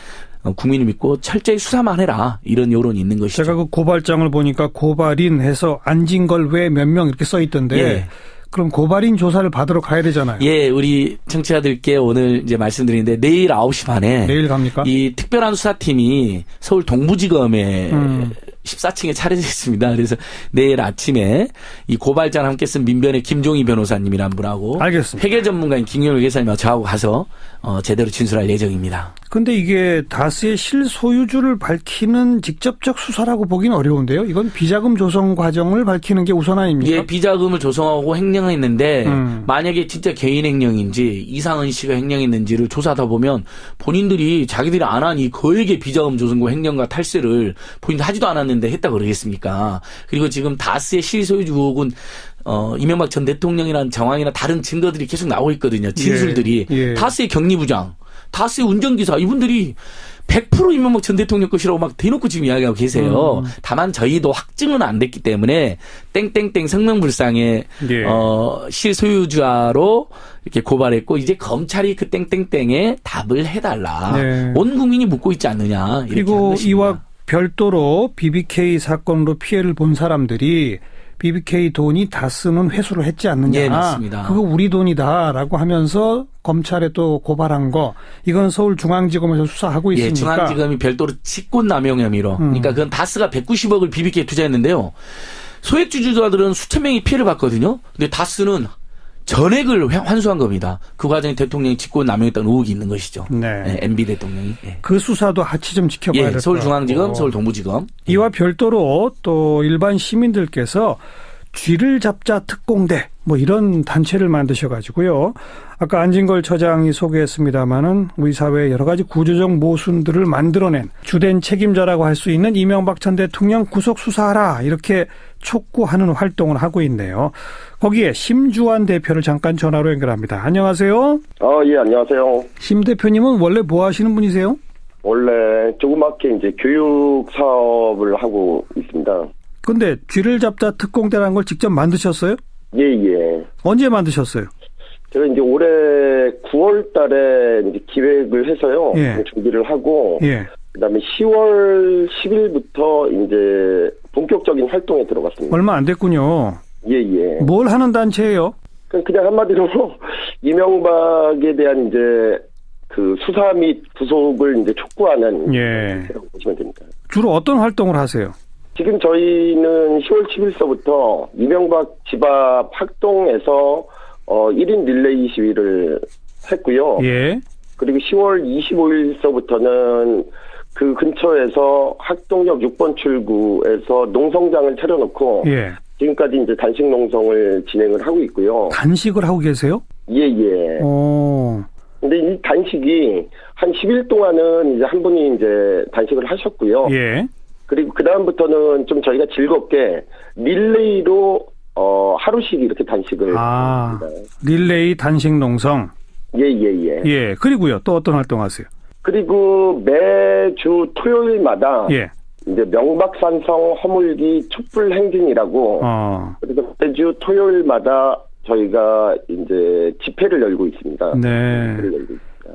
국민을 믿고 철저히 수사만 해라. 이런 여론이 있는 것이죠. 제가 그 고발장을 보니까 고발인 해서 안진걸 외 몇 명 이렇게 써 있던데 예. 그럼 고발인 조사를 받으러 가야 되잖아요. 예, 우리 청취자들께 오늘 이제 말씀드리는데 내일 9시 반에 내일 갑니까? 이 특별한 수사팀이 서울 동부지검에 14층에 차려져 있습니다. 그래서 내일 아침에 이 고발장 함께 쓴 민변의 김종희 변호사님이란 분하고 알겠습니다. 회계 전문가인 김경일 회사님하고 저하고 가서 제대로 진술할 예정입니다. 근데 이게 다스의 실소유주를 밝히는 직접적 수사라고 보기는 어려운데요. 이건 비자금 조성 과정을 밝히는 게 우선 아닙니까? 예, 비자금을 조성하고 횡령했는데 만약에 진짜 개인 횡령인지 이상은 씨가 횡령했는지를 조사하다 보면 본인들이 자기들이 안 하니 거액의 비자금 조성과 횡령과 탈세를 본인들 하지도 않았는데 했다 그러겠습니까? 그리고 지금 다스의 실소유주 의혹은 이명박 전 대통령이라는 정황이나 다른 증거들이 계속 나오고 있거든요. 진술들이. 예. 다스의 격리부장. 다스의 운전기사 이분들이 100% 이명박 전 대통령 것이라고 막 대놓고 지금 이야기하고 계세요. 다만 저희도 확증은 안 됐기 때문에 땡땡땡 성명불상의 예. 실소유주로 이렇게 고발했고 이제 검찰이 그 땡땡땡에 답을 해달라. 네. 온 국민이 묻고 있지 않느냐. 이렇게 그리고 한 것입니다. 이와 별도로 BBK 사건으로 피해를 본 사람들이 BBK 돈이 다스는 회수를 했지 않느냐. 예, 맞습니다. 그거 우리 돈이다라고 하면서 검찰에 또 고발한 거. 이건 서울중앙지검에서 수사하고 있으니까. 예, 중앙지검이 별도로 직권남용 혐의로. 그러니까 그건 다스가 190억을 BBK에 투자했는데요. 소액주주자들은 수천 명이 피해를 봤거든요. 근데 다스는 전액을 환수한 겁니다. 그 과정에 대통령이 직권남용했다는 의혹이 있는 것이죠. 네. 네, MB 대통령이. 예. 그 수사도 같이 좀 지켜봐야 될 것 같고. 서울중앙지검, 서울동부지검. 이와 별도로 또 일반 시민들께서 쥐를 잡자 특공대 뭐 이런 단체를 만드셔가지고요. 아까 안진걸 처장이 소개했습니다마는 우리 사회의 여러 가지 구조적 모순들을 만들어낸 주된 책임자라고 할 수 있는 이명박 전 대통령 구속 수사하라 이렇게 촉구하는 활동을 하고 있네요. 거기에 심주환 대표를 잠깐 전화로 연결합니다. 안녕하세요. 예, 안녕하세요. 심 대표님은 원래 뭐 하시는 분이세요? 원래 조그맣게 이제 교육 사업을 하고 있습니다. 근데 쥐를 잡자 특공대라는 걸 직접 만드셨어요? 예. 언제 만드셨어요? 제가 이제 올해 9월 달에 이제 기획을 해서요. 예. 준비를 하고. 예. 그다음에 10월 10일부터 이제 본격적인 활동에 들어갔습니다. 얼마 안 됐군요. 예. 뭘 하는 단체예요? 그냥 한마디로 이명박에 대한 이제 그 수사 및 구속을 이제 촉구하는 단체라고 보시면 됩니다. 주로 어떤 활동을 하세요? 지금 저희는 10월 10일서부터 이명박 집 앞 학동에서 1인 릴레이 시위를 했고요. 예. 그리고 10월 25일서부터는 그 근처에서 학동역 6번 출구에서 농성장을 차려놓고 예. 지금까지 이제 단식 농성을 진행을 하고 있고요. 단식을 하고 계세요? 예. 근데 이 단식이 한 10일 동안은 이제 한 분이 이제 단식을 하셨고요. 예. 그리고 그다음부터는 좀 저희가 즐겁게 릴레이로 하루씩 이렇게 단식을 합니다. 릴레이 단식 농성. 예. 예. 그리고요. 또 어떤 활동하세요? 그리고 매주 토요일마다 예. 이제 명박산성 허물기 촛불 행진이라고 그래서 매주 토요일마다 저희가 이제 집회를 열고 있습니다. 네.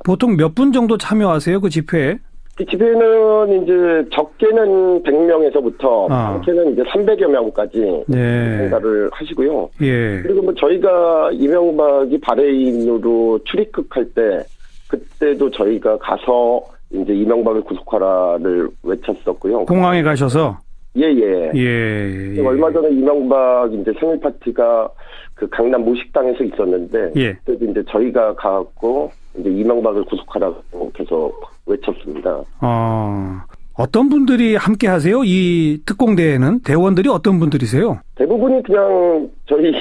보통 몇 분 정도 참여하세요? 그 집회에? 이 집회는 이제 적게는 100명에서부터 많게는 이제 300여 명까지 참가를 하시고요. 예. 그리고 뭐 저희가 이명박이 발해인으로 출입국할 때 그때도 저희가 가서 이제 이명박을 구속하라를 외쳤었고요. 공항에 가셔서? 예. 얼마 전에 이명박 이제 생일 파티가 그 강남 모식당에서 있었는데 그때도 이제 저희가 가고 이제 이명박을 구속하라고 계속 외쳤습니다. 어떤 분들이 함께 하세요? 이 특공대에는 대원들이 어떤 분들이세요? 대부분이 그냥 저희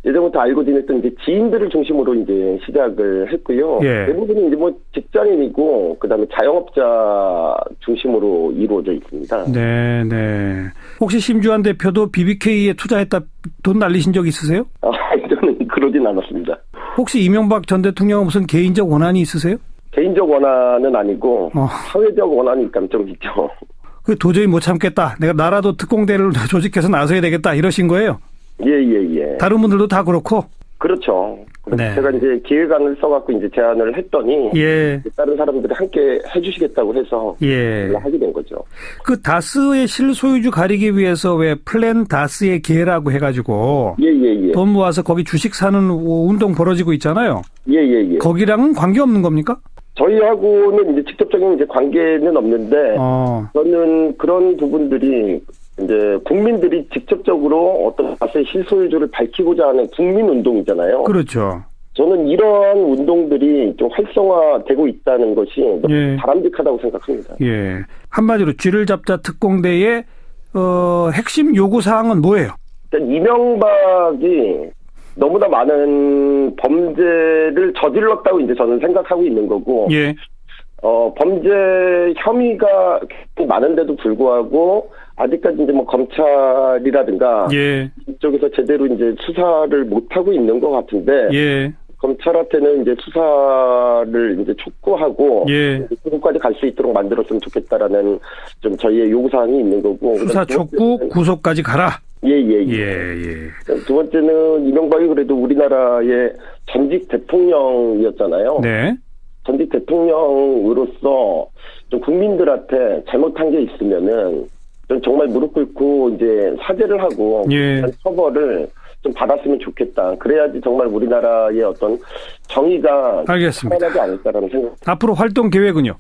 예전부터 알고 지냈던 이제 지인들을 중심으로 이제 시작을 했고요. 대부분이 이제 뭐 직장인이고 그다음에 자영업자 중심으로 이루어져 있습니다. 네. 혹시 심주환 대표도 BBK에 투자했다 돈 날리신 적 있으세요? 저는 그러진 않았습니다. 혹시 이명박 전 대통령은 무슨 개인적 원한이 있으세요? 개인적 원한은 아니고 사회적 원한이 좀 있죠. 그 도저히 못 참겠다. 내가 나라도 특공대를 조직해서 나서야 되겠다 이러신 거예요? 예. 다른 분들도 다 그렇고? 그렇죠. 제가 이제 기획안을 써갖고 이제 제안을 했더니 다른 사람들이 함께 해주시겠다고 해서 하게 된 거죠. 그 다스의 실소유주 가리기 위해서 왜 플랜 다스의 기회라고 해가지고 돈 모아서 거기 주식 사는 운동 벌어지고 있잖아요. 예. 거기랑은 관계 없는 겁니까? 저희하고는 이제 직접적인 이제 관계는 없는데 저는 그런 부분들이 이제 국민들이 직접적으로 어떤 다스의 실소유주를 밝히고자 하는 국민 운동이잖아요. 그렇죠. 저는 이러한 운동들이 좀 활성화되고 있다는 것이 바람직하다고 생각합니다. 한마디로 쥐를 잡자 특공대의 핵심 요구 사항은 뭐예요? 그러니까 이명박이 너무나 많은 범죄를 저질렀다고 이제 저는 생각하고 있는 거고, 범죄 혐의가 많은데도 불구하고 아직까지 이제 뭐 검찰이라든가 이쪽에서 제대로 이제 수사를 못 하고 있는 것 같은데, 검찰한테는 이제 수사를 이제 촉구하고 구속까지 갈 수 있도록 만들었으면 좋겠다라는 좀 저희의 요구사항이 있는 거고. 수사 촉구, 구속까지 가라. 예. 두 번째는 이명박이 그래도 우리나라의 전직 대통령이었잖아요. 네. 전직 대통령으로서 좀 국민들한테 잘못한 게 있으면은 좀 정말 무릎 꿇고 이제 사죄를 하고 처벌을 좀 받았으면 좋겠다. 그래야지 정말 우리나라의 어떤 정의가 살아나지 않을까라는 생각. 앞으로 활동 계획은요?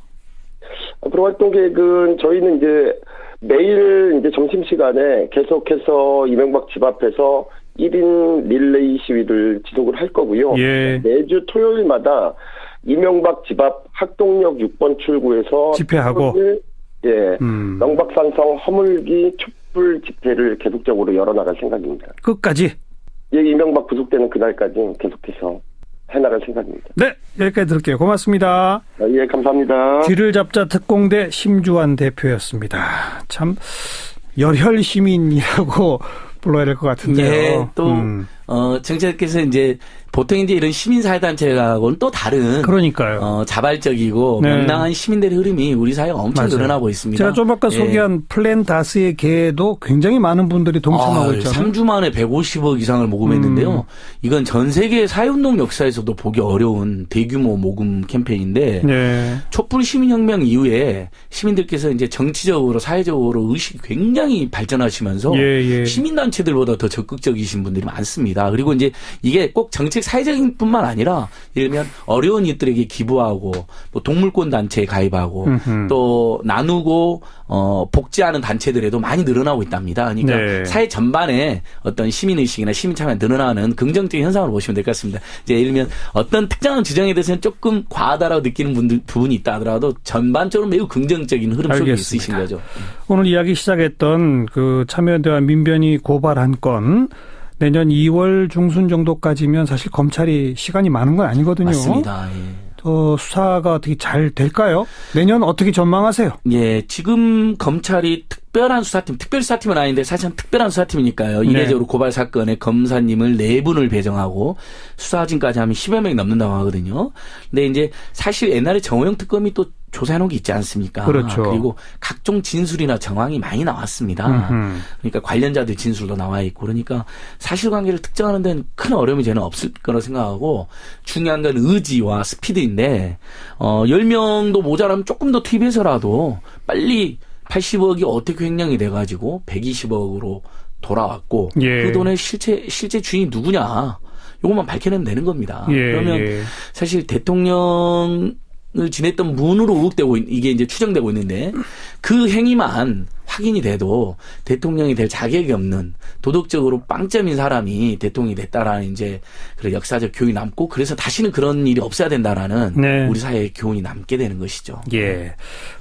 앞으로 활동 계획은 저희는 이제 매일 이제 점심시간에 계속해서 이명박 집 앞에서 1인 릴레이 시위를 지속을 할 거고요. 매주 토요일마다 이명박 집 앞 학동역 6번 출구에서 집회하고 명박산성 허물기 촛불 집회를 계속적으로 열어나갈 생각입니다. 끝까지? 이명박 구속되는 그날까지 계속해서 해나갈 생각입니다. 네, 여기까지 들을게요. 고맙습니다. 예, 감사합니다. 뒤를 잡자 특공대 심주환 대표였습니다. 참 열혈 시민이라고 불러야 될 것 같은데요. 예, 또 정치자께서 이제 보통 이제 이런 시민사회단체하고는 또 다른 그러니까요. 자발적이고 명랑한 시민들의 흐름이 우리 사회에 엄청 늘어나고 있습니다. 제가 좀 아까 소개한 플랜 다스의 개에도 굉장히 많은 분들이 동참하고 있잖아요. 3주 만에 150억 이상을 모금했는데요. 이건 전 세계 사회운동 역사에서도 보기 어려운 대규모 모금 캠페인인데 촛불 시민혁명 이후에 시민들께서 이제 정치적으로 사회적으로 의식이 굉장히 발전하시면서 시민단체들보다 더 적극적이신 분들이 많습니다. 그리고 이제 이게 꼭 정책 사회적인 뿐만 아니라 예를 들면 어려운 이들에게 기부하고 뭐 동물권 단체에 가입하고 또 나누고 복지하는 단체들에도 많이 늘어나고 있답니다. 그러니까 사회 전반에 어떤 시민의식이나 시민참여가 늘어나는 긍정적인 현상으로 보시면 될 것 같습니다. 이제 예를 들면 어떤 특정한 주장에 대해서는 조금 과하다라고 느끼는 부분이 있다 하더라도 전반적으로 매우 긍정적인 흐름 속에 있으신 거죠. 오늘 이야기 시작했던 그 참여연대와 민변이 고발한 건 내년 2월 중순 정도까지면 사실 검찰이 시간이 많은 건 아니거든요. 맞습니다. 수사가 어떻게 잘 될까요? 내년 어떻게 전망하세요? 지금 검찰이 특별한 수사팀, 특별수사팀은 아닌데 사실은 특별한 수사팀이니까요. 이례적으로 고발 사건에 검사님을 4분을 배정하고 수사진까지 하면 10여 명이 넘는다고 하거든요. 근데 이제 사실 옛날에 정호영 특검이 또 조사해놓은 게 있지 않습니까? 그렇죠. 그리고 각종 진술이나 정황이 많이 나왔습니다. 그러니까 관련자들 진술도 나와 있고 그러니까 사실관계를 특정하는 데는 큰 어려움이 저는 없을 거라 생각하고 중요한 건 의지와 스피드인데 10명도 모자라면 조금 더 투입해서라도 빨리 80억이 어떻게 횡령이 돼가지고 120억으로 돌아왔고 그 돈의 실제 주인이 누구냐 이것만 밝혀내면 되는 겁니다. 그러면 사실 대통령을 지냈던 문으로 의혹되고 이게 이제 추정되고 있는데 그 행위만 확인이 돼도 대통령이 될 자격이 없는 도덕적으로 빵점인 사람이 대통령이 됐다라는 이제 그런 역사적 교훈이 남고 그래서 다시는 그런 일이 없어야 된다라는 우리 사회의 교훈이 남게 되는 것이죠.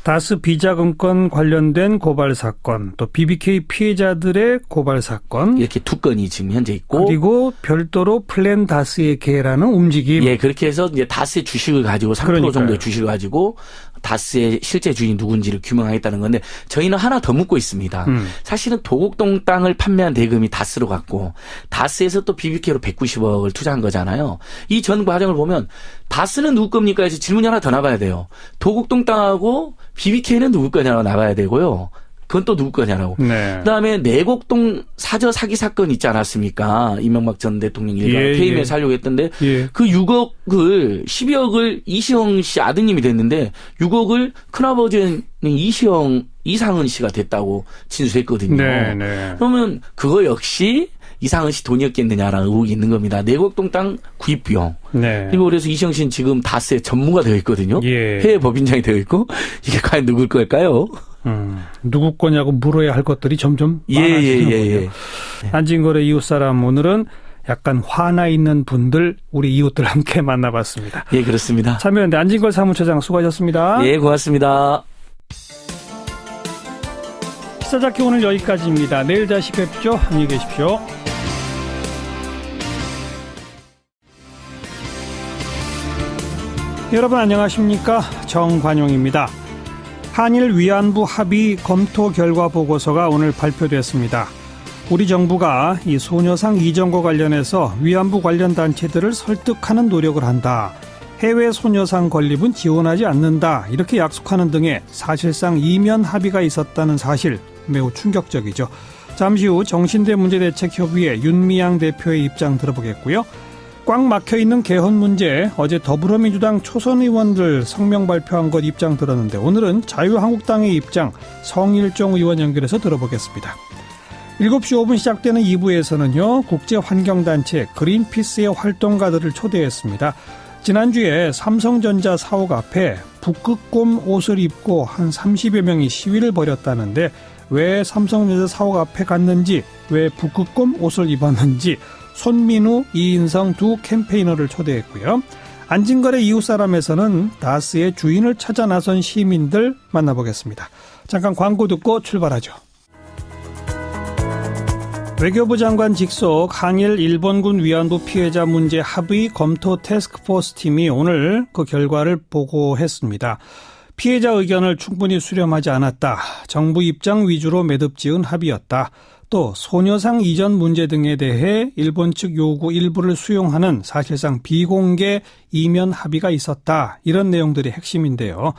다스 비자금권 관련된 고발 사건, 또 BBK 피해자들의 고발 사건 이렇게 두 건이 지금 현재 있고 그리고 별도로 플랜 다스의 개라는 움직임. 그렇게 해서 이제 다스의 주식을 가지고 3% 정도의 주식을 가지고 다스의 실제 주인이 누군지를 규명하겠다는 건데 저희는 하나 더 묻고 있습니다. 사실은 도곡동 땅을 판매한 대금이 다스로 갔고 다스에서 또 BBK로 190억을 투자한 거잖아요. 이 전 과정을 보면 다스는 누구 겁니까 해서 질문이 하나 더 나가야 돼요. 도곡동 땅하고 BBK는 누구 거냐고 나가야 되고요. 그건 또 누구 거냐라고. 그다음에 내곡동 사저 사기 사건 있지 않았습니까? 이명박 전 대통령 일가 퇴임해서 하려고 했던데 그 6억을 12억을 이시영 씨 아드님이 됐는데 6억을 큰아버지는 이상은 씨가 됐다고 진술했거든요. 그러면 그거 역시 이상은 씨 돈이었겠느냐라는 의혹이 있는 겁니다. 내곡동 땅 구입 비용. 그리고 그래서 이시영 씨는 지금 다스의 전무가 되어 있거든요. 해외 법인장이 되어 있고 이게 과연 누굴 걸까요? 누구 거냐고 물어야 할 것들이 점점 많아지는군요. 안진걸의 이웃사람 오늘은 약간 화나 있는 분들 우리 이웃들 함께 만나봤습니다. 그렇습니다. 참여연대 안진걸 사무처장 수고하셨습니다. 고맙습니다. 시사잡기 오늘 여기까지입니다. 내일 다시 뵙죠. 안녕히 계십시오. 여러분 안녕하십니까? 정관용입니다. 한일 위안부 합의 검토 결과 보고서가 오늘 발표됐습니다. 우리 정부가 이 소녀상 이전과 관련해서 위안부 관련 단체들을 설득하는 노력을 한다. 해외 소녀상 건립은 지원하지 않는다. 이렇게 약속하는 등의 사실상 이면 합의가 있었다는 사실 매우 충격적이죠. 잠시 후 정신대 문제대책협의회 윤미향 대표의 입장 들어보겠고요. 꽉 막혀있는 개헌 문제 어제 더불어민주당 초선 의원들 성명 발표한 것 입장 들었는데 오늘은 자유한국당의 입장 성일종 의원 연결해서 들어보겠습니다. 7시 5분 시작되는 2부에서는요. 국제환경단체 그린피스의 활동가들을 초대했습니다. 지난주에 삼성전자 사옥 앞에 북극곰 옷을 입고 한 30여 명이 시위를 벌였다는데 왜 삼성전자 사옥 앞에 갔는지, 왜 북극곰 옷을 입었는지 손민우, 이인성 두 캠페이너를 초대했고요. 안진걸의 이웃사람에서는 다스의 주인을 찾아 나선 시민들 만나보겠습니다. 잠깐 광고 듣고 출발하죠. 외교부 장관 직속 한일 일본군 위안부 피해자 문제 합의 검토 태스크포스 팀이 오늘 그 결과를 보고했습니다. 피해자 의견을 충분히 수렴하지 않았다. 정부 입장 위주로 매듭지은 합의였다. 또 소녀상 이전 문제 등에 대해 일본 측 요구 일부를 수용하는 사실상 비공개 이면 합의가 있었다. 이런 내용들이 핵심인데요.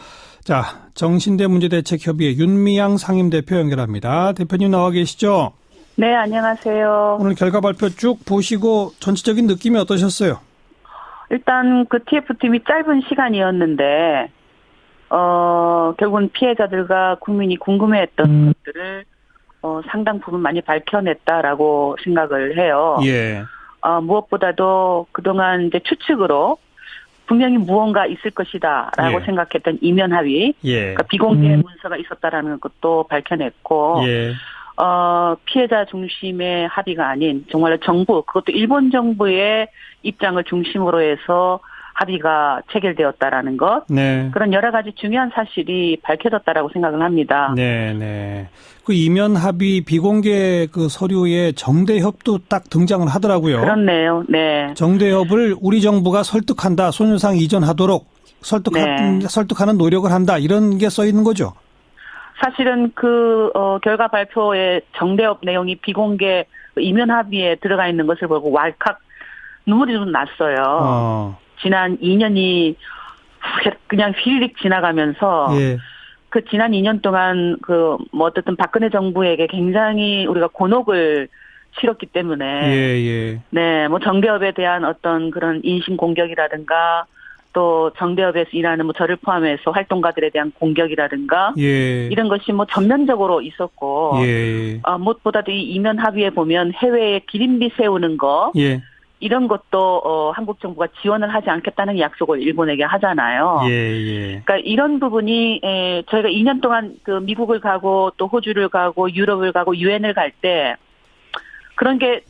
자, 정신대 문제대책협의회 윤미향 상임대표 연결합니다. 대표님 나와 계시죠? 네, 안녕하세요. 오늘 결과 발표 쭉 보시고 전체적인 느낌이 어떠셨어요? 일단 그 TF팀이 짧은 시간이었는데 결국은 피해자들과 국민이 궁금해했던 것들을 상당 부분 많이 밝혀냈다라고 생각을 해요. 예. 무엇보다도 그동안 이제 추측으로 분명히 무언가 있을 것이다라고 예. 생각했던 이면 합의, 예. 그러니까 비공개 문서가 있었다라는 것도 밝혀냈고, 예. 피해자 중심의 합의가 아닌 정말 정부, 그것도 일본 정부의 입장을 중심으로 해서 합의가 체결되었다라는 것, 네. 그런 여러 가지 중요한 사실이 밝혀졌다라고 생각을 합니다. 네, 네. 그 이면 합의 비공개 그 서류에 정대협도 딱 등장을 하더라고요. 그렇네요. 네. 정대협을 우리 정부가 설득한다. 소녀상 이전하도록 설득하는 노력을 한다. 이런 게 써 있는 거죠. 사실은 그 결과 발표의 정대협 내용이 비공개 이면 합의에 들어가 있는 것을 보고 왈칵 눈물이 좀 났어요. 지난 2년이 그냥 휘리릭 지나가면서 예. 그 지난 2년 동안 어쨌든 박근혜 정부에게 굉장히 우리가 곤혹을 치렀기 때문에 예. 네, 정대협에 대한 어떤 그런 인신 공격이라든가 또 정대협에서 일하는 저를 포함해서 활동가들에 대한 공격이라든가 예. 이런 것이 전면적으로 있었고 예. 무엇보다도 이 이면 합의에 보면 해외에 기린비 세우는 거 예. 이런 것도 한국 정부가 지원을 하지 않겠다는 약속을 일본에게 하잖아요. 예. 그러니까 이런 부분이 저희가 2년 동안 그 미국을 가고 또 호주를 가고 유럽을 가고 유엔을 갈 때 그런 게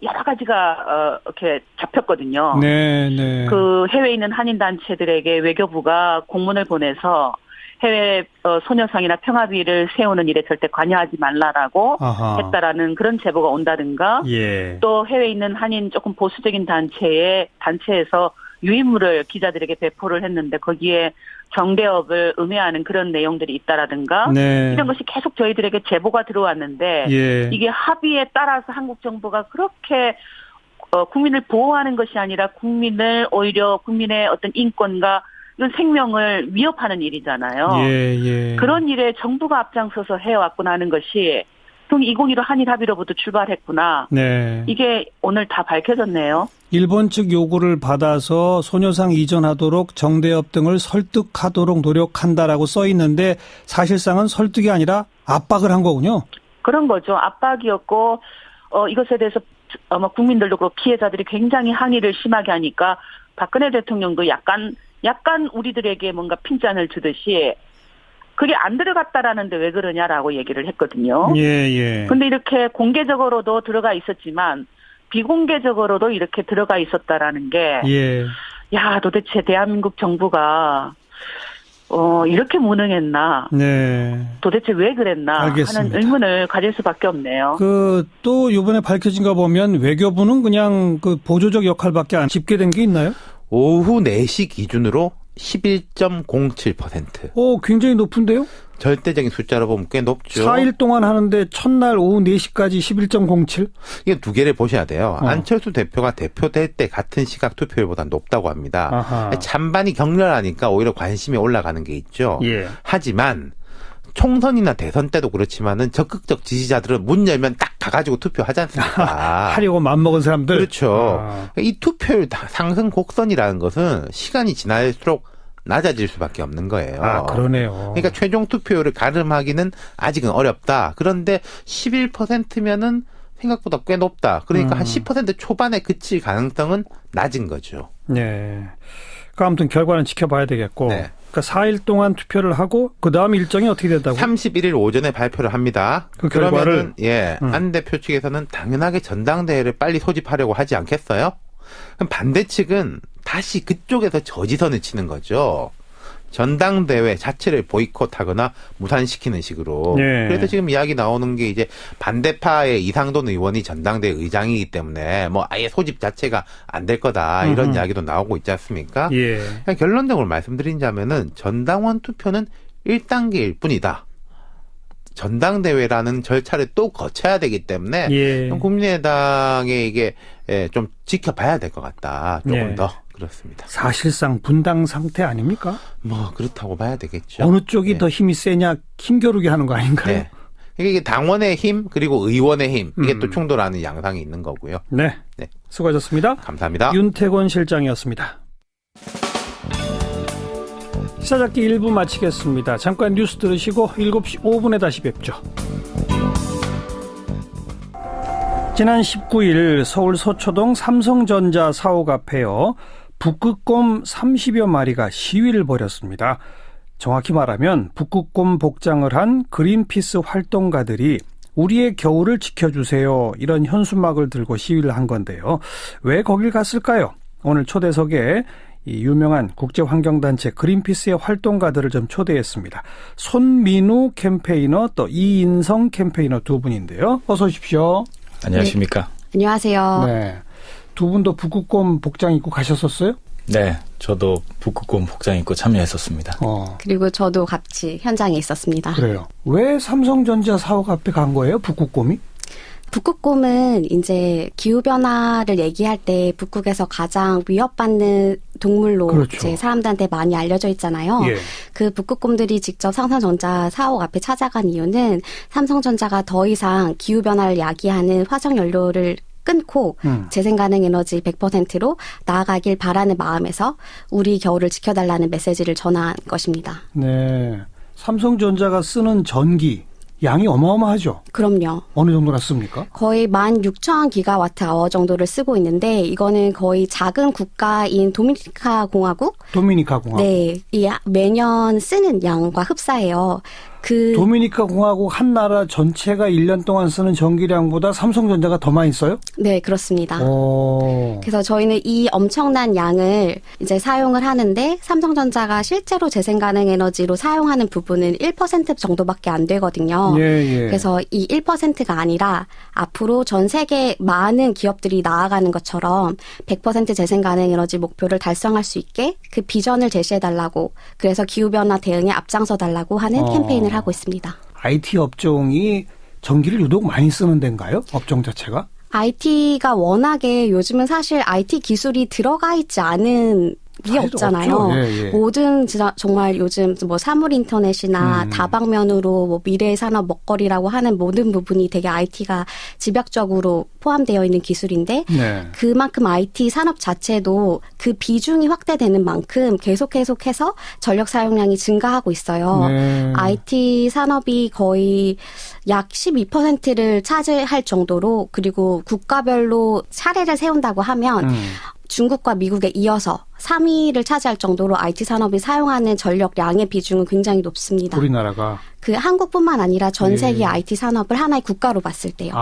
여러 가지가 이렇게 잡혔거든요. 네. 그 해외에 있는 한인 단체들에게 외교부가 공문을 보내서 해외 소녀상이나 평화비를 세우는 일에 절대 관여하지 말라라고 했다라는 그런 제보가 온다든가 예. 또 해외에 있는 한인 조금 보수적인 단체에서 유인물을 기자들에게 배포를 했는데 거기에 정대협을 음해하는 그런 내용들이 있다라든가 네. 이런 것이 계속 저희들에게 제보가 들어왔는데 예. 이게 합의에 따라서 한국 정부가 그렇게 국민을 보호하는 것이 아니라 오히려 국민의 어떤 인권과 이런 생명을 위협하는 일이잖아요. 예. 그런 일에 정부가 앞장서서 해왔구나 하는 것이 2015 한일 합의로부터 출발했구나. 네. 이게 오늘 다 밝혀졌네요. 일본 측 요구를 받아서 소녀상 이전하도록 정대협 등을 설득하도록 노력한다라고 써 있는데 사실상은 설득이 아니라 압박을 한 거군요. 그런 거죠. 압박이었고 이것에 대해서 국민들도 그렇고 피해자들이 굉장히 항의를 심하게 하니까 박근혜 대통령도 약간 우리들에게 뭔가 핀잔을 주듯이 그게 안 들어갔다라는데 왜 그러냐라고 얘기를 했거든요. 예. 근데 이렇게 공개적으로도 들어가 있었지만 비공개적으로도 이렇게 들어가 있었다라는 게 예. 도대체 대한민국 정부가 이렇게 무능했나? 네. 도대체 왜 그랬나? 알겠습니다. 하는 의문을 가질 수밖에 없네요. 또 이번에 밝혀진 거 보면 외교부는 그냥 그 보조적 역할밖에 안 집계된 게 있나요? 오후 4시 기준으로 11.07%. 오, 굉장히 높은데요? 절대적인 숫자로 보면 꽤 높죠. 4일 동안 하는데 첫날 오후 4시까지 11.07? 이게 두 개를 보셔야 돼요. 안철수 대표가 대표될 때 같은 시각 투표율보다 높다고 합니다. 아하. 찬반이 격렬하니까 오히려 관심이 올라가는 게 있죠. 예. 하지만 총선이나 대선 때도 그렇지만은 적극적 지지자들은 문 열면 딱 가가지고 투표하지 않습니까? 하려고 맘먹은 사람들? 그렇죠. 이 투표율 상승 곡선이라는 것은 시간이 지날수록 낮아질 수밖에 없는 거예요. 아, 그러네요. 그러니까 최종 투표율을 가름하기는 아직은 어렵다. 그런데 11%면은 생각보다 꽤 높다. 그러니까 한 10% 초반에 그칠 가능성은 낮은 거죠. 네. 그러니까 아무튼 결과는 지켜봐야 되겠고. 네. 그러니까 4일 동안 투표를 하고 그 다음 일정이 어떻게 된다고? 31일 오전에 발표를 합니다. 그 결과를? 그러면은 안 대표 측에서는 당연하게 전당대회를 빨리 소집하려고 하지 않겠어요? 그럼 반대 측은 다시 그쪽에서 저지선을 치는 거죠. 전당대회 자체를 보이콧하거나 무산시키는 식으로. 네. 그래서 지금 이야기 나오는 게 이제 반대파의 이상돈 의원이 전당대회 의장이기 때문에 뭐 아예 소집 자체가 안 될 거다 이런 이야기도 나오고 있지 않습니까? 예. 그냥 결론적으로 말씀드리자면은 전당원 투표는 1단계일 뿐이다. 전당대회라는 절차를 또 거쳐야 되기 때문에 예. 국민의당에 이게 좀 지켜봐야 될 것 같다. 조금 예. 더 그렇습니다. 사실상 분당 상태 아닙니까? 뭐 그렇다고 봐야 되겠죠. 어느 쪽이 네. 더 힘이 세냐 힘겨루게 하는 거 아닌가요? 네. 이게 당원의 힘 그리고 의원의 힘 이게 또 충돌하는 양상이 있는 거고요. 네. 네. 수고하셨습니다. 감사합니다. 윤태권 실장이었습니다. 시사잡기 1부 마치겠습니다. 잠깐 뉴스 들으시고 7시 5분에 다시 뵙죠. 지난 19일 서울 서초동 삼성전자 사옥 앞에요. 북극곰 30여 마리가 시위를 벌였습니다. 정확히 말하면 북극곰 복장을 한 그린피스 활동가들이 우리의 겨울을 지켜주세요. 이런 현수막을 들고 시위를 한 건데요. 왜 거길 갔을까요? 오늘 초대석에 이 유명한 국제환경단체 그린피스의 활동가들을 좀 초대했습니다. 손민우 캠페이너 또 이인성 캠페이너 두 분인데요. 어서 오십시오. 안녕하십니까? 네. 안녕하세요. 네. 두 분도 북극곰 복장 입고 가셨었어요? 네, 저도 북극곰 복장 입고 참여했었습니다. 그리고 저도 같이 현장에 있었습니다. 그래요. 왜 삼성전자 사옥 앞에 간 거예요? 북극곰이? 북극곰은 이제 기후변화를 얘기할 때 북극에서 가장 위협받는 동물로 그렇죠. 이제 사람들한테 많이 알려져 있잖아요. 예. 그 북극곰들이 직접 삼성전자 사옥 앞에 찾아간 이유는 삼성전자가 더 이상 기후변화를 야기하는 화석연료를 끊고 재생 가능 에너지 100%로 나아가길 바라는 마음에서 우리 겨울을 지켜달라는 메시지를 전한 것입니다. 네. 삼성전자가 쓰는 전기 양이 어마어마하죠? 그럼요. 어느 정도나 씁니까? 거의 16,000기가와트 아워 정도를 쓰고 있는데 이거는 거의 작은 국가인 도미니카 공화국? 네. 이 매년 쓰는 양과 흡사해요. 도미니카 공화국 한 나라 전체가 1년 동안 쓰는 전기량보다 삼성전자가 더 많이 써요? 네, 그렇습니다. 오. 그래서 저희는 이 엄청난 양을 이제 사용을 하는데 삼성전자가 실제로 재생 가능 에너지로 사용하는 부분은 1% 정도밖에 안 되거든요. 예. 그래서 이 1%가 아니라 앞으로 전 세계 많은 기업들이 나아가는 것처럼 100% 재생 가능 에너지 목표를 달성할 수 있게 그 비전을 제시해달라고 그래서 기후변화 대응에 앞장서달라고 하는 캠페인을 하고 있습니다. IT 업종이 전기를 유독 많이 쓰는 데인가요? 업종 자체가? IT가 워낙에 요즘은 사실 IT 기술이 들어가 있지 않은 게 없잖아요. 예. 모든 정말 요즘 뭐 사물 인터넷이나 다방면으로 뭐 미래의 산업 먹거리라고 하는 모든 부분이 되게 IT가 집약적으로 포함되어 있는 기술인데 네. 그만큼 IT 산업 자체도 그 비중이 확대되는 만큼 계속해서 전력 사용량이 증가하고 있어요. 네. IT 산업이 거의 약 12%를 차지할 정도로 그리고 국가별로 사례를 세운다고 하면 중국과 미국에 이어서 3위를 차지할 정도로 IT 산업이 사용하는 전력량의 비중은 굉장히 높습니다. 우리나라가. 그 한국뿐만 아니라 전 세계 IT 산업을 하나의 국가로 봤을 때요.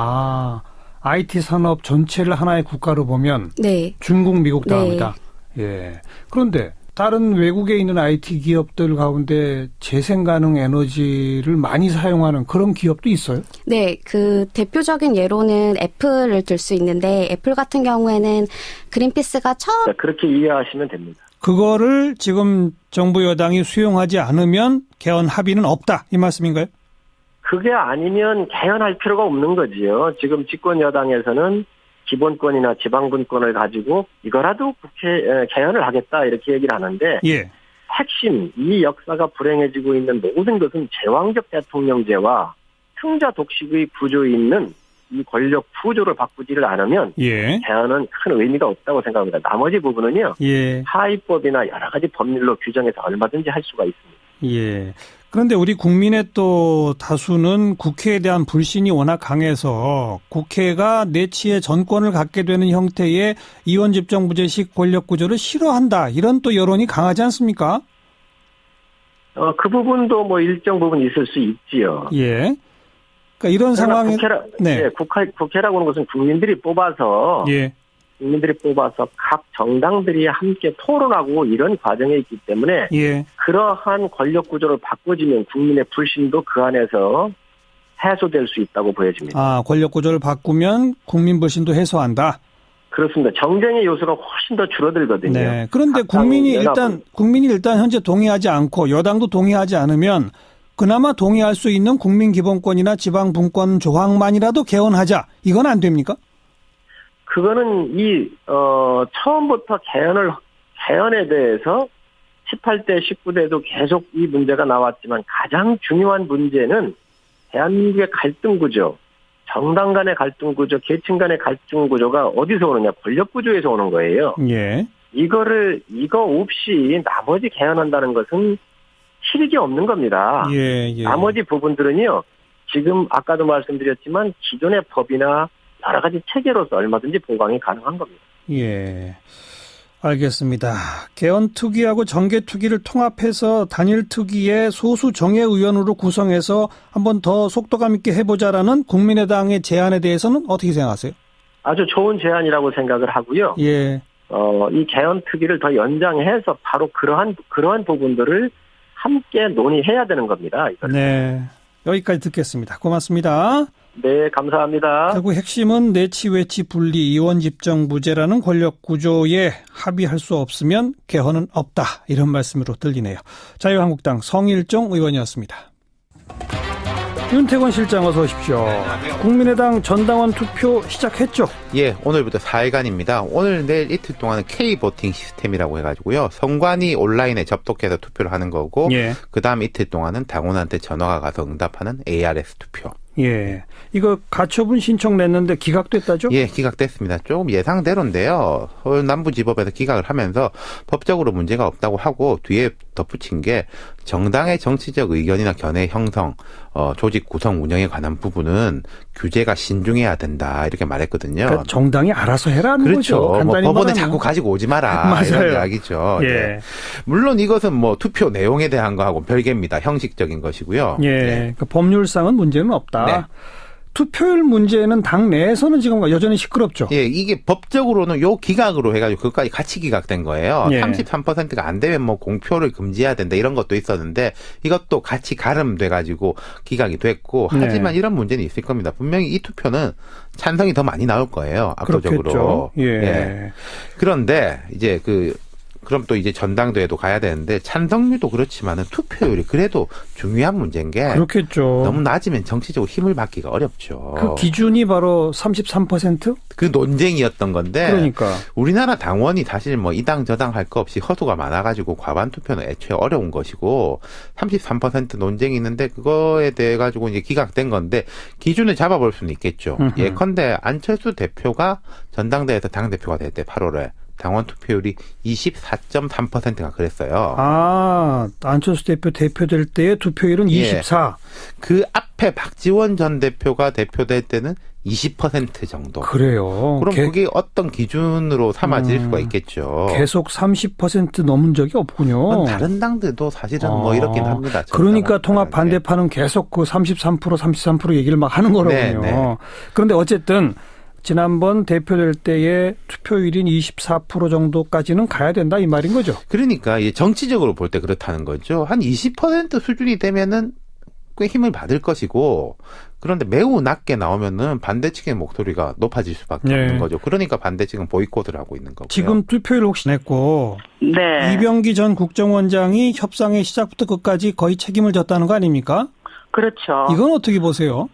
IT 산업 전체를 하나의 국가로 보면 네. 중국, 미국 다음이다. 네. 예. 그런데 다른 외국에 있는 IT 기업들 가운데 재생 가능 에너지를 많이 사용하는 그런 기업도 있어요? 네, 그 대표적인 예로는 애플을 들 수 있는데 애플 같은 경우에는 그린피스가 처음 그렇게 이해하시면 됩니다. 그거를 지금 정부 여당이 수용하지 않으면 개헌 합의는 없다 이 말씀인가요? 그게 아니면 개헌할 필요가 없는 거지요. 지금 집권 여당에서는 기본권이나 지방분권을 가지고 이거라도 국회 개헌을 하겠다 이렇게 얘기를 하는데 예. 핵심 이 역사가 불행해지고 있는 모든 것은 제왕적 대통령제와 승자 독식의 구조에 있는 이 권력 구조를 바꾸지를 않으면 예. 개헌은 큰 의미가 없다고 생각합니다. 나머지 부분은요. 예. 하위법이나 여러 가지 법률로 규정해서 얼마든지 할 수가 있습니다. 예. 그런데 우리 국민의 또 다수는 국회에 대한 불신이 워낙 강해서 국회가 내치의 전권을 갖게 되는 형태의 이원집정부제식 권력구조를 싫어한다. 이런 또 여론이 강하지 않습니까? 그 부분도 뭐 일정 부분 있을 수 있지요. 예. 그러니까 이런 상황에 네. 예, 국회라고 하는 것은 국민들이 뽑아서 예. 각 정당들이 함께 토론하고 이런 과정에 있기 때문에 예. 그러한 권력 구조를 바꿔지면 국민의 불신도 그 안에서 해소될 수 있다고 보여집니다. 아, 권력 구조를 바꾸면 국민 불신도 해소한다. 그렇습니다. 정쟁의 요소가 훨씬 더 줄어들거든요. 네. 그런데 국민이 일단 현재 동의하지 않고 여당도 동의하지 않으면 그나마 동의할 수 있는 국민 기본권이나 지방 분권 조항만이라도 개헌하자. 이건 안 됩니까? 그거는 처음부터 개헌에 대해서 18대, 19대도 계속 이 문제가 나왔지만 가장 중요한 문제는 대한민국의 갈등 구조, 정당 간의 갈등 구조, 계층 간의 갈등 구조가 어디서 오느냐? 권력 구조에서 오는 거예요. 예. 이거 없이 나머지 개헌한다는 것은 실익이 없는 겁니다. 예, 예. 나머지 부분들은요, 지금 아까도 말씀드렸지만 기존의 법이나 여러 가지 체계로서 얼마든지 보강이 가능한 겁니다. 예. 알겠습니다. 개헌 투기하고 정계 투기를 통합해서 단일 투기의 소수 정예 의원으로 구성해서 한번 더 속도감 있게 해보자라는 국민의당의 제안에 대해서는 어떻게 생각하세요? 아주 좋은 제안이라고 생각을 하고요. 예. 이 개헌 투기를 더 연장해서 바로 그러한 부분들을 함께 논의해야 되는 겁니다. 이거는. 네. 여기까지 듣겠습니다. 고맙습니다. 네, 감사합니다. 결국 핵심은 내치 외치 분리 이원집정부제라는 권력 구조에 합의할 수 없으면 개헌은 없다. 이런 말씀으로 들리네요. 자유한국당 성일종 의원이었습니다. 윤태권 실장 어서 오십시오. 국민의당 전당원 투표 시작했죠? 예, 오늘부터 4일간입니다. 오늘 내일 이틀 동안은 K보팅 시스템이라고 해가지고요. 선관위 온라인에 접속해서 투표를 하는 거고 예. 그다음 이틀 동안은 당원한테 전화가 가서 응답하는 ARS 투표. 예. 이거 가처분 신청 냈는데 기각됐다죠? 예, 기각됐습니다. 조금 예상대로인데요. 서울 남부지법에서 기각을 하면서 법적으로 문제가 없다고 하고 뒤에 덧붙인 게 정당의 정치적 의견이나 견해 형성, 조직 구성 운영에 관한 부분은 규제가 신중해야 된다 이렇게 말했거든요. 그러니까 정당이 알아서 해라는 그렇죠. 거죠. 뭐 법원에 말하면. 자꾸 가지고 오지 마라 맞아요. 이런 이야기죠. 예. 네. 물론 이것은 뭐 투표 내용에 대한 거하고 별개입니다. 형식적인 것이고요. 예. 네. 그러니까 법률상은 문제는 없다. 네. 투표율 문제는 당 내에서는 지금 여전히 시끄럽죠. 예, 이게 법적으로는 요 기각으로 해가지고 그것까지 같이 기각된 거예요. 예. 33%가 안 되면 뭐 공표를 금지해야 된다 이런 것도 있었는데 이것도 같이 가름돼가지고 기각이 됐고 하지만 네. 이런 문제는 있을 겁니다. 분명히 이 투표는 찬성이 더 많이 나올 거예요. 압도적으로. 그렇겠죠. 예. 예. 그런데 이제 그럼 또 이제 전당대회도 가야 되는데 찬성률도 그렇지만은 투표율이 그래도 중요한 문제인 게 그렇겠죠. 너무 낮으면 정치적으로 힘을 받기가 어렵죠. 그 기준이 바로 33%? 그 논쟁이었던 건데 그러니까 우리나라 당원이 사실 뭐 이 당 저 당 할 거 없이 허수가 많아가지고 과반 투표는 애초에 어려운 것이고 33% 논쟁이 있는데 그거에 대해 가지고 이제 기각된 건데 기준을 잡아볼 수는 있겠죠. 예컨대 안철수 대표가 전당대회에서 당 대표가 될 때 8월에 당원 투표율이 24.3%가 그랬어요. 아, 안철수 대표 대표될 때의 투표율은 24. 그 앞에 박지원 전 대표가 대표될 때는 20% 정도. 그래요. 그럼 그게 어떤 기준으로 삼아질 수가 있겠죠. 계속 30% 넘은 적이 없군요. 다른 당들도 사실은 뭐 이렇긴 합니다. 그러니까 통합 반대파는 계속 그 33% 얘기를 막 하는 거로군요. 네. 그런데 어쨌든 지난번 대표될 때의 투표율인 24% 정도까지는 가야 된다 이 말인 거죠. 그러니까 정치적으로 볼 때 그렇다는 거죠. 한 20% 수준이 되면은 꽤 힘을 받을 것이고 그런데 매우 낮게 나오면은 반대 측의 목소리가 높아질 수밖에 없는 거죠. 그러니까 반대 측은 보이콧을 하고 있는 거고요. 지금 투표를 혹시 냈고 네. 이병기 전 국정원장이 협상의 시작부터 끝까지 거의 책임을 졌다는 거 아닙니까? 그렇죠. 이건 어떻게 보세요?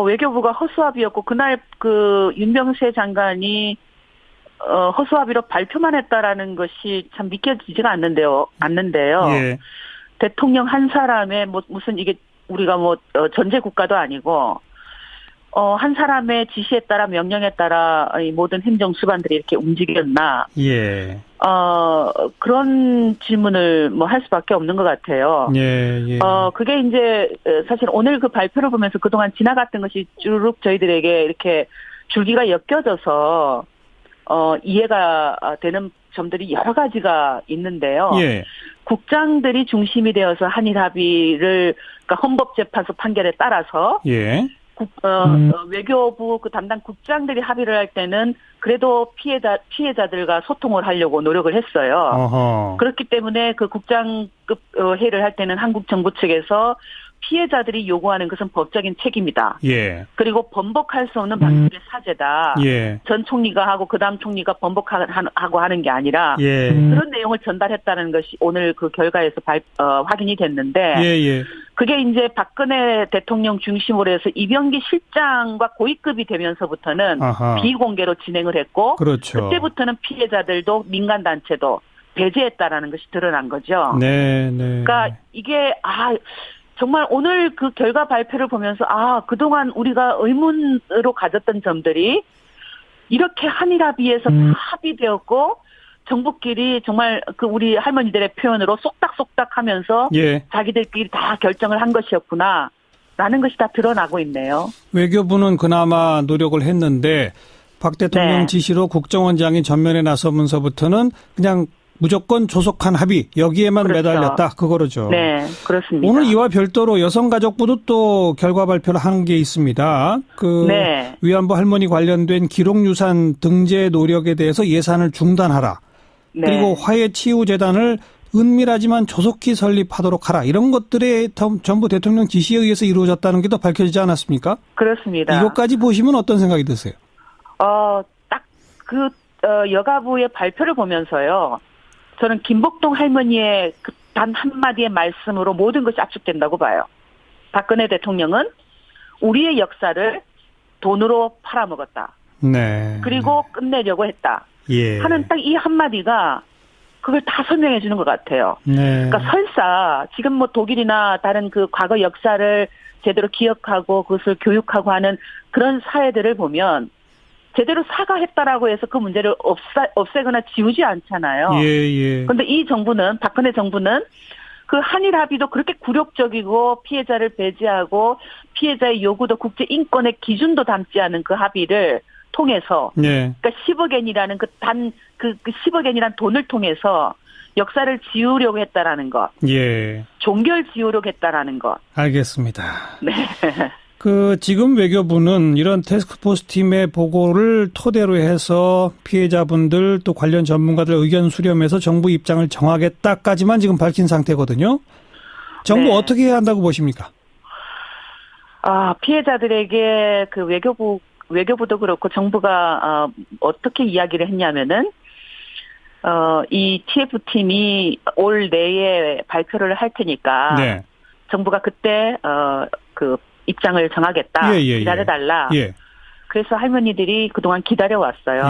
외교부가 허수아비였고 그날 그 윤병세 장관이 허수아비로 발표만 했다라는 것이 참 믿겨지지가 않는데요. 예. 대통령 한 사람의 무슨 이게 우리가 전제 국가도 아니고 한 사람의 지시에 따라 명령에 따라 이 모든 행정 수반들이 이렇게 움직였나? 예. 그런 질문을 할 수밖에 없는 것 같아요. 예. 그게 이제 사실 오늘 그 발표를 보면서 그동안 지나갔던 것이 쭉 저희들에게 이렇게 줄기가 엮여져서 이해가 되는 점들이 여러 가지가 있는데요. 예. 국장들이 중심이 되어서 한일 합의를 그러니까 헌법재판소 판결에 따라서 예. 외교부 그 담당 국장들이 합의를 할 때는 그래도 피해자들과 소통을 하려고 노력을 했어요. 어허. 그렇기 때문에 그 국장급 회의를 할 때는 한국 정부 측에서 피해자들이 요구하는 것은 법적인 책임이다. 예. 그리고 번복할 수 없는 방식의 사죄다. 예. 전 총리가 하고 그다음 총리가 번복하고 하는 게 아니라 예. 그런 내용을 전달했다는 것이 오늘 그 결과에서 확인이 됐는데 예. 그게 이제 박근혜 대통령 중심으로 해서 이병기 실장과 고위급이 되면서부터는 아하. 비공개로 진행을 했고 그렇죠. 그때부터는 피해자들도 민간단체도 배제했다라는 것이 드러난 거죠. 네. 그러니까 이게 정말 오늘 그 결과 발표를 보면서 그동안 우리가 의문으로 가졌던 점들이 이렇게 한일 합의에서 다 합의되었고 정부끼리 정말 그 우리 할머니들의 표현으로 쏙닥쏙닥 하면서 예. 자기들끼리 다 결정을 한 것이었구나 라는 것이 다 드러나고 있네요. 외교부는 그나마 노력을 했는데 박 대통령 지시로 국정원장이 전면에 나서면서부터는 그냥 무조건 조속한 합의 여기에만 그렇죠. 매달렸다 그거로죠. 네, 그렇습니다. 오늘 이와 별도로 여성가족부도 또 결과 발표를 하는 게 있습니다. 위안부 할머니 관련된 기록유산 등재 노력에 대해서 예산을 중단하라. 네. 그리고 화해치유재단을 은밀하지만 조속히 설립하도록 하라. 이런 것들이 전부 대통령 지시에 의해서 이루어졌다는 게 더 밝혀지지 않았습니까? 그렇습니다. 이것까지 보시면 어떤 생각이 드세요? 딱 여가부의 발표를 보면서요. 저는 김복동 할머니의 단 한마디의 말씀으로 모든 것이 압축된다고 봐요. 박근혜 대통령은 우리의 역사를 돈으로 팔아먹었다. 네. 그리고 끝내려고 했다. 예. 하는 딱 이 한마디가 그걸 다 설명해 주는 것 같아요. 네. 그러니까 설사 지금 독일이나 다른 그 과거 역사를 제대로 기억하고 그것을 교육하고 하는 그런 사회들을 보면 제대로 사과했다라고 해서 그 문제를 없애거나 지우지 않잖아요. 예. 그런데 이 정부는 박근혜 정부는 그 한일 합의도 그렇게 굴욕적이고 피해자를 배제하고 피해자의 요구도 국제 인권의 기준도 담지 않은 그 합의를 통해서 그러니까 10억엔이라는 그 10억엔이라는 돈을 통해서 역사를 지우려고 했다라는 것. 예. 종결 지우려고 했다라는 것. 알겠습니다. 네. 지금 외교부는 이런 태스크포스 팀의 보고를 토대로 해서 피해자분들 또 관련 전문가들 의견 수렴해서 정부 입장을 정하겠다까지만 지금 밝힌 상태거든요. 정부 어떻게 해야 한다고 보십니까? 피해자들에게 그 외교부도 그렇고 정부가 어떻게 이야기를 했냐면은 이 TF팀이 올 내에 발표를 할 테니까 정부가 그때 그 입장을 정하겠다. 기다려달라. 그래서 할머니들이 그동안 기다려왔어요.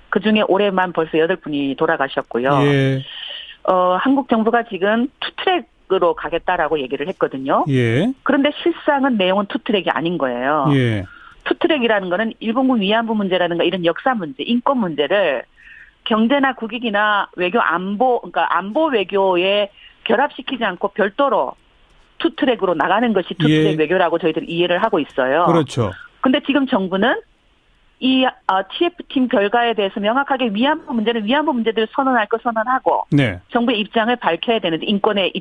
그중에 올해만 벌써 8분이 돌아가셨고요. 한국 정부가 지금 투트랙으로 가겠다라고 얘기를 했거든요. 그런데 실상은 내용은 투트랙이 아닌 거예요. 투트랙이라는 거는 일본군 위안부 문제라든가 이런 역사 문제, 인권 문제를 경제나 국익이나 외교 그러니까 안보 외교에 결합시키지 않고 별도로 투트랙으로 나가는 것이 투트랙 외교라고 저희들이 이해를 하고 있어요. 그렇죠. 근데 지금 정부는 이 TF팀 결과에 대해서 명확하게 위안부 문제는 위안부 문제들을 선언할 거 선언하고 정부의 입장을 밝혀야 되는데 인권에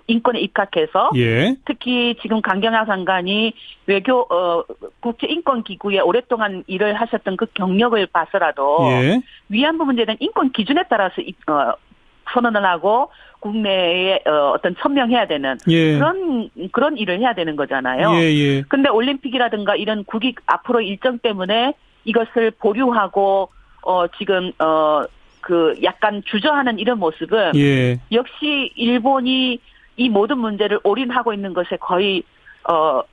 입각해서 특히 지금 강경화 장관이 외교 국제인권기구에 오랫동안 일을 하셨던 그 경력을 봐서라도 위안부 문제는 인권 기준에 따라서 선언을 하고 국내에 어떤 천명해야 되는 예. 그런 일을 해야 되는 거잖아요. 예. 근데 올림픽이라든가 이런 국익 앞으로 일정 때문에 이것을 보류하고 지금 그 약간 주저하는 이런 모습은 예. 역시 일본이 이 모든 문제를 올인하고 있는 것에 거의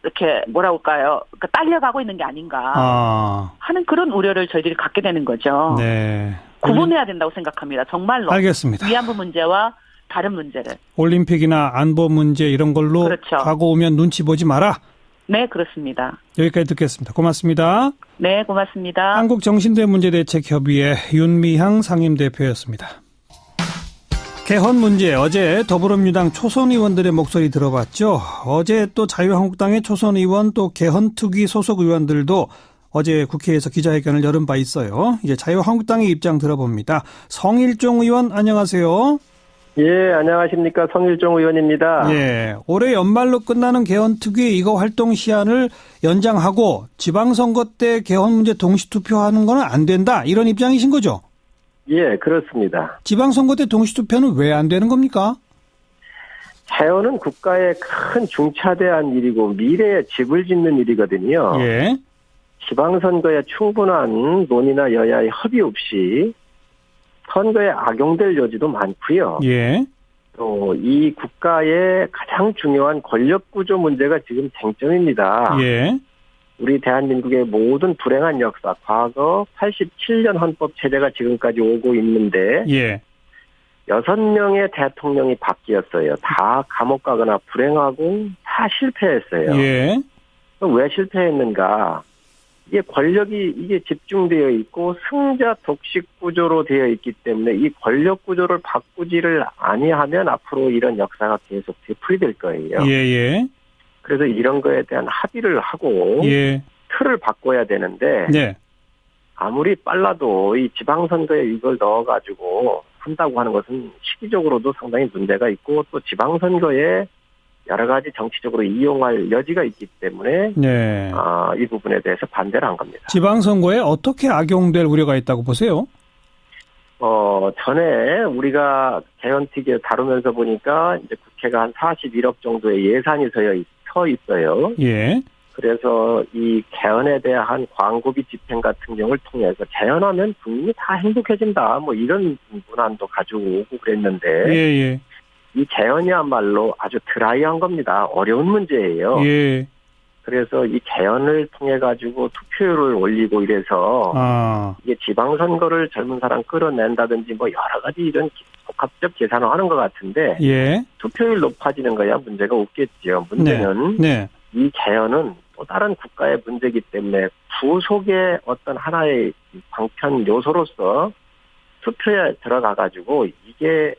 이렇게 뭐라고 할까요? 그러니까 딸려가고 있는 게 아닌가 하는 그런 우려를 저희들이 갖게 되는 거죠. 네. 구분해야 된다고 생각합니다. 정말로. 알겠습니다. 위안부 문제와 다른 문제를. 올림픽이나 안보 문제 이런 걸로 그렇죠. 과거 오면 눈치 보지 마라. 네, 그렇습니다. 여기까지 듣겠습니다. 고맙습니다. 네, 고맙습니다. 한국정신대문제대책협의회 윤미향 상임대표였습니다. 개헌 문제 어제 더불어민주당 초선 의원들의 목소리 들어봤죠. 어제 또 자유한국당의 초선 의원 또 개헌특위 소속 의원들도 어제 국회에서 기자회견을 열은 바 있어요. 이제 자유한국당의 입장 들어봅니다. 성일종 의원 안녕하세요. 예, 안녕하십니까. 성일종 의원입니다. 예, 올해 연말로 끝나는 개헌특위 이거 활동 시한을 연장하고 지방선거 때 개헌 문제 동시 투표하는 건 안 된다 이런 입장이신 거죠? 예, 그렇습니다. 지방선거 때 동시 투표는 왜 안 되는 겁니까? 개헌은 국가의 큰 중차대한 일이고 미래에 집을 짓는 일이거든요. 예. 지방선거에 충분한 논의나 여야의 협의 없이 선거에 악용될 여지도 많고요. 예. 또 이 국가의 가장 중요한 권력구조 문제가 지금 쟁점입니다. 예. 우리 대한민국의 모든 불행한 역사, 과거 87년 헌법 체제가 지금까지 오고 있는데 예. 6명의 대통령이 바뀌었어요. 다 감옥 가거나 불행하고 다 실패했어요. 예. 왜 실패했는가? 이게 권력이 이게 집중되어 있고 승자 독식 구조로 되어 있기 때문에 이 권력 구조를 바꾸지를 아니하면 앞으로 이런 역사가 계속 되풀이될 거예요. 예. 그래서 이런 거에 대한 합의를 하고 예. 틀을 바꿔야 되는데 네. 아무리 빨라도 이 지방선거에 이걸 넣어가지고 한다고 하는 것은 시기적으로도 상당히 문제가 있고 또 지방선거에 여러 가지 정치적으로 이용할 여지가 있기 때문에 네. 이 부분에 대해서 반대를 한 겁니다. 지방선거에 어떻게 악용될 우려가 있다고 보세요? 전에 우리가 개헌특위에 다루면서 보니까 이제 국회가 한 41억 정도의 예산이 서 있어요. 예. 그래서 이 개헌에 대한 광고비 집행 같은 경우를 통해서 개헌하면 국민이 다 행복해진다. 뭐 이런 문안도 가지고 오고 그랬는데 예. 이 개헌이야말로 아주 드라이한 겁니다. 어려운 문제예요. 예. 그래서 이 개헌을 통해 가지고 투표율을 올리고 이래서 이게 지방선거를 젊은 사람 끌어낸다든지 뭐 여러 가지 이런 복합적 계산을 하는 것 같은데 예. 투표율 높아지는 거야 문제가 없겠죠. 문제는 네. 이 개헌은 또 다른 국가의 문제이기 때문에 부속의 어떤 하나의 방편 요소로서 투표에 들어가 가지고 이게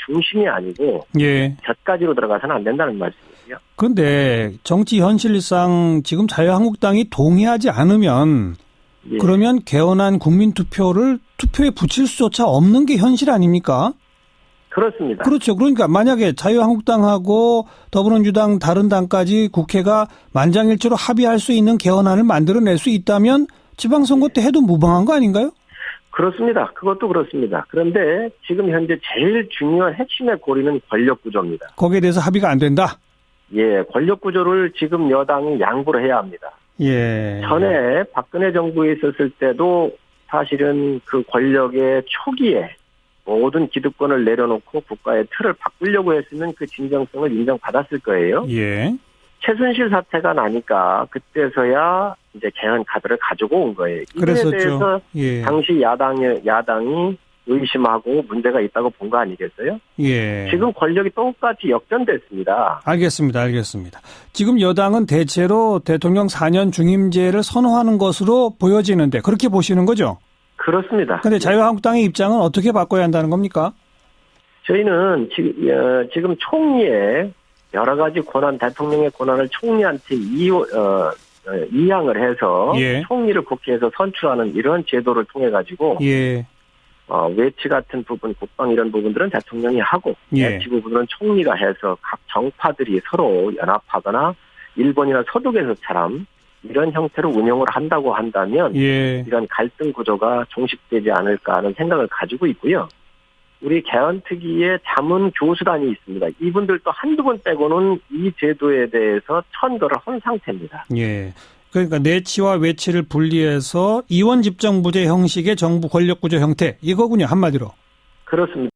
중심이 아니고 예. 곁가지로 들어가서는 안 된다는 말씀이고요. 그런데 정치 현실상 지금 자유한국당이 동의하지 않으면 예. 그러면 개헌안 국민투표를 투표에 붙일 수조차 없는 게 현실 아닙니까? 그렇습니다. 그렇죠. 그러니까 만약에 자유한국당하고 더불어민주당 다른 당까지 국회가 만장일치로 합의할 수 있는 개헌안을 만들어낼 수 있다면 지방선거 때 해도 무방한 거 아닌가요? 그렇습니다. 그것도 그렇습니다. 그런데 지금 현재 제일 중요한 핵심의 고리는 권력구조입니다. 거기에 대해서 합의가 안 된다? 예, 권력구조를 지금 여당이 양보를 해야 합니다. 예. 전에 박근혜 정부에 있었을 때도 사실은 그 권력의 초기에 모든 기득권을 내려놓고 국가의 틀을 바꾸려고 했으면 그 진정성을 인정받았을 거예요. 예. 최순실 사태가 나니까 그때서야 이제 개헌 카드를 가지고 온 거예요. 이에 대해서 예. 당시 야당이 의심하고 문제가 있다고 본 거 아니겠어요? 예. 지금 권력이 똑같이 역전됐습니다. 알겠습니다. 지금 여당은 대체로 대통령 4년 중임제를 선호하는 것으로 보여지는데 그렇게 보시는 거죠? 그렇습니다. 그런데 자유한국당의 입장은 어떻게 바꿔야 한다는 겁니까? 저희는 지금 총리의 여러 가지 권한, 대통령의 권한을 총리한테 이양을 해서 예. 총리를 국회에서 선출하는 이런 제도를 통해 가지고 예. 외치 같은 부분, 국방 이런 부분들은 대통령이 하고 외치 부분은 총리가 해서 각 정파들이 서로 연합하거나 일본이나 서독에서처럼 이런 형태로 운영을 한다고 한다면 이런 갈등 구조가 종식되지 않을까 하는 생각을 가지고 있고요. 우리 개헌특위의 자문 교수단이 있습니다. 이분들도 한두 분 빼고는 이 제도에 대해서 천거를 한 상태입니다. 예. 그러니까 내치와 외치를 분리해서 이원 집정부제 형식의 정부 권력구조 형태 이거군요, 한마디로. 그렇습니다.